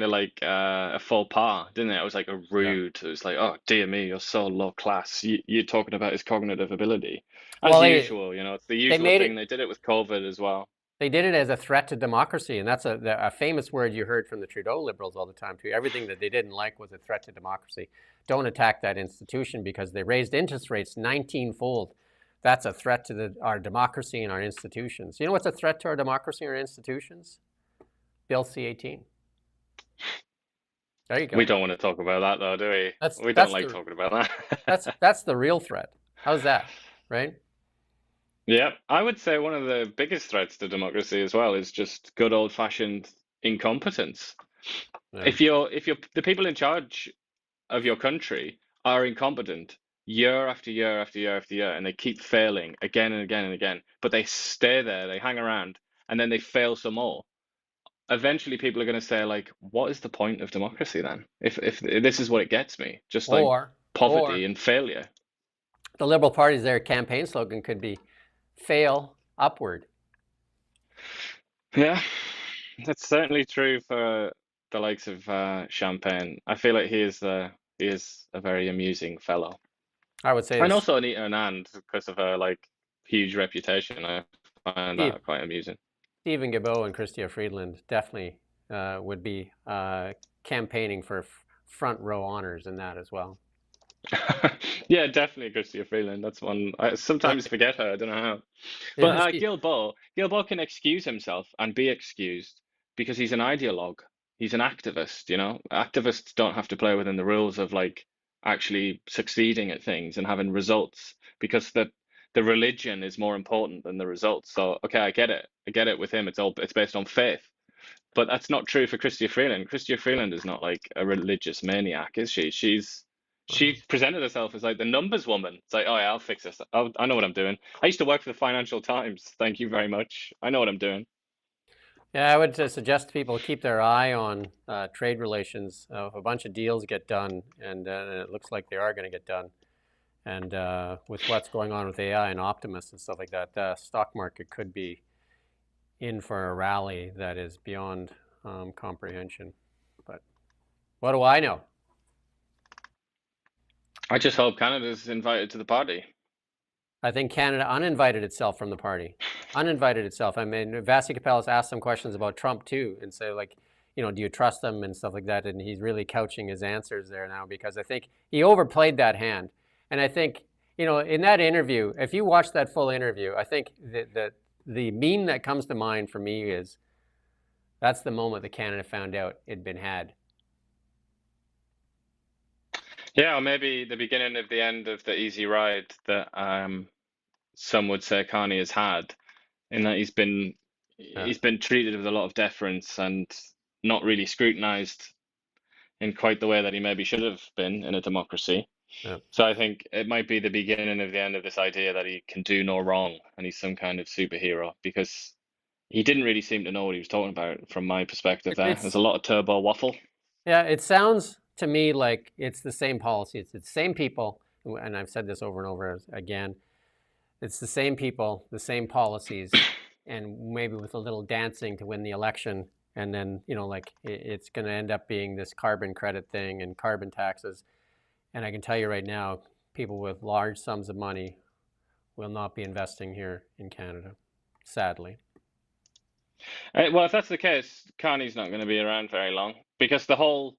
of like a faux pas, didn't it? It was like a rude. Yeah. It was like, oh dear me, you're so low class. You're talking about his cognitive ability. As usual, it's the usual thing. They did it with COVID as well. They did it as a threat to democracy, and that's a famous word you heard from the Trudeau Liberals all the time too. Everything that they didn't like was a threat to democracy. Don't attack that institution because they raised interest rates 19-fold. That's a threat to our democracy and our institutions. You know what's a threat to our democracy and our institutions? Bill C-18. There you go. We don't want to talk about that, though, do we? We don't That's like the talking about that. that's the real threat. How's that, right? Yeah, I would say one of the biggest threats to democracy as well is just good old-fashioned incompetence. Yeah. If you're the people in charge of your country are incompetent year after year after year after year, and they keep failing again and again and again, but they stay there, they hang around, and then they fail some more. Eventually, people are going to say, like, what is the point of democracy then? If this is what it gets me, just like Or poverty and failure. the Liberal Party's their campaign slogan could be "Fail upward." Yeah, that's certainly true for the likes of Champagne. I feel like he is a very amusing fellow. I would say And this, also Anita Anand, because of her like huge reputation. I find Steve, that quite amusing. Stephen Guilbeault and Chrystia Freeland definitely would be campaigning for front row honors in that as well. Yeah, definitely Chrystia Freeland. That's one I sometimes forget her. I don't know how. Yeah, But Guilbeault can excuse himself and be excused because he's an ideologue. He's an activist, you know. Activists don't have to play within the rules of like actually succeeding at things and having results because the religion is more important than the results. So okay, I get it. I get it with him. It's based on faith. But that's not true for Chrystia Freeland. Chrystia Freeland is not like a religious maniac, is she? She presented herself as like the numbers woman. It's like, oh yeah, I'll fix this. I know what I'm doing. I used to work for the Financial Times. Thank you very much. I know what I'm doing. Yeah, I would suggest people keep their eye on trade relations. If a bunch of deals get done, and it looks like they are going to get done, and with what's going on with AI and Optimus and stuff like that, the stock market could be in for a rally that is beyond comprehension. But what do I know? I just hope Canada's invited to the party. I think Canada uninvited itself from the party. Uninvited itself. I mean, Vasi Kapel asked some questions about Trump too, and say like, do you trust him and stuff like that? And he's really couching his answers there now because I think he overplayed that hand. And I think, in that interview, if you watch that full interview, I think the meme that comes to mind for me is that's the moment that Canada found out it'd been had. Yeah, or maybe the beginning of the end of the easy ride that some would say Carney has had, in that he's been treated with a lot of deference and not really scrutinized in quite the way that he maybe should have been in a democracy. Yeah. So I think it might be the beginning of the end of this idea that he can do no wrong and he's some kind of superhero, because he didn't really seem to know what he was talking about from my perspective there. There's a lot of turbo waffle. Yeah, it sounds to me like it's the same policy. It's the same people, and I've said this over and over again. It's the same people, the same policies, and maybe with a little dancing to win the election. And then, it's going to end up being this carbon credit thing and carbon taxes. And I can tell you right now, people with large sums of money will not be investing here in Canada, sadly. Well, if that's the case, Carney's not going to be around very long, because the whole,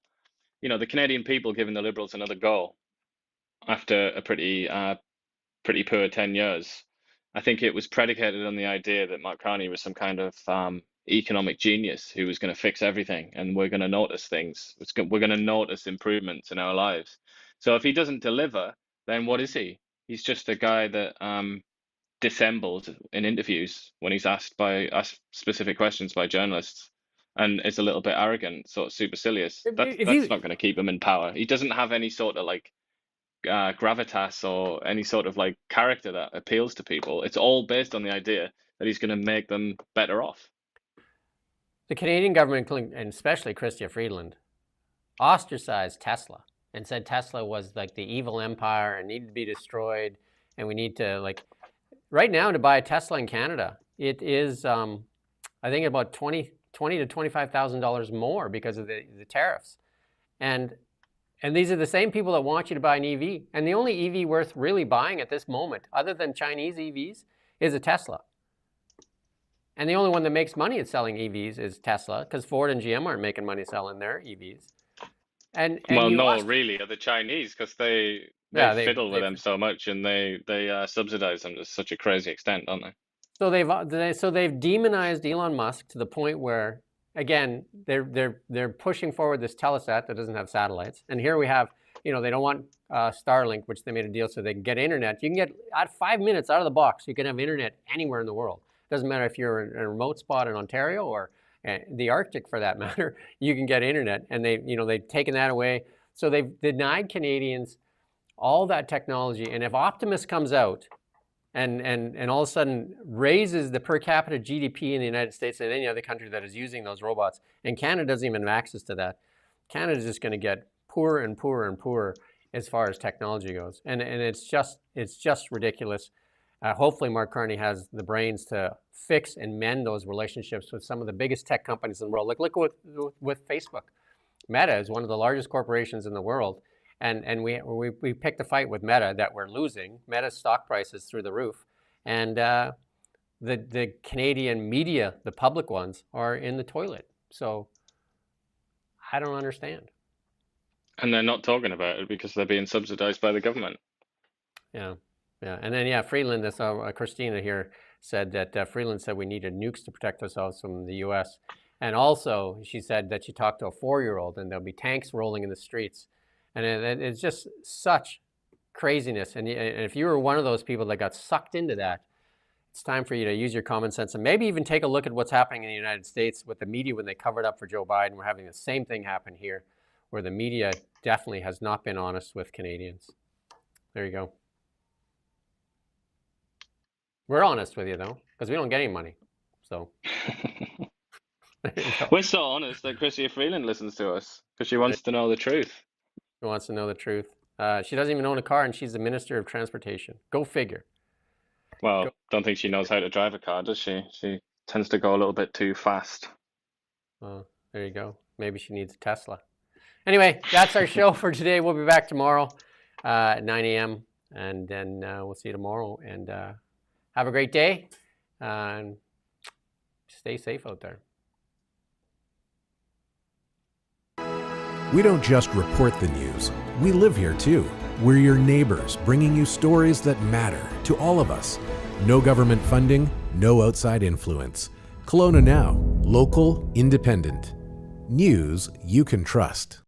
the Canadian people giving the Liberals another go after a pretty poor 10 years, I think it was predicated on the idea that Mark Carney was some kind of economic genius who was going to fix everything, and we're going to notice things. We're going to notice improvements in our lives. So if he doesn't deliver, then what is he? He's just a guy that dissembles in interviews when he's asked specific questions by journalists, and is a little bit arrogant, sort of supercilious. That's not going to keep him in power. He doesn't have any sort of like gravitas or any sort of like character that appeals to people. It's all based on the idea that he's going to make them better off. The Canadian government, and especially Chrystia Freeland, ostracized Tesla and said Tesla was like the evil empire and needed to be destroyed, and we need to right now to buy a Tesla in Canada, it is I think about $20,000 to $25,000 more because of the tariffs, and these are the same people that want you to buy an EV, and the only EV worth really buying at this moment, other than Chinese EVs, is a Tesla. And the only one that makes money at selling EVs is Tesla, because Ford and GM aren't making money selling their EVs. And well, no, really, are the Chinese, because they fiddle with them so much, and they subsidize them to such a crazy extent, don't they? So they've demonized Elon Musk to the point where again, they're pushing forward this Telesat that doesn't have satellites, and here we have, they don't want Starlink, which they made a deal so they can get internet. You can get at 5 minutes out of the box. You can have internet anywhere in the world. Doesn't matter if you're in a remote spot in Ontario or the Arctic, for that matter. You can get internet, and they've taken that away. So they've denied Canadians all that technology. And if Optimus comes out and all of a sudden raises the per capita GDP in the United States and any other country that is using those robots, and Canada doesn't even have access to that, Canada's just going to get poorer and poorer and poorer as far as technology goes. And it's just ridiculous. Hopefully Mark Carney has the brains to fix and mend those relationships with some of the biggest tech companies in the world. Like, look with Facebook. Meta is one of the largest corporations in the world. And we picked a fight with Meta that we're losing. Meta's stock price is through the roof. And the Canadian media, the public ones, are in the toilet. So I don't understand. And they're not talking about it because they're being subsidized by the government. Yeah. And then, Freeland, Christina here said that Freeland said we needed nukes to protect ourselves from the U.S. And also, she said that she talked to a 4-year-old and there'll be tanks rolling in the streets. And it's just such craziness. And if you were one of those people that got sucked into that, it's time for you to use your common sense and maybe even take a look at what's happening in the United States with the media when they covered up for Joe Biden. We're having the same thing happen here, where the media definitely has not been honest with Canadians. There you go. We're honest with you, though, because we don't get any money. So we're so honest that Chrystia Freeland listens to us because she wants to know the truth. She wants to know the truth. She doesn't even own a car, and she's the Minister of Transportation. Go figure. Well, don't think she knows how to drive a car, does she? She tends to go a little bit too fast. There you go. Maybe she needs a Tesla. Anyway, that's our show for today. We'll be back tomorrow at 9 a.m. And then we'll see you tomorrow. And have a great day. And stay safe out there. We don't just report the news. We live here too. We're your neighbors, bringing you stories that matter to all of us. No government funding, no outside influence. Kelowna Now, local, independent. News you can trust.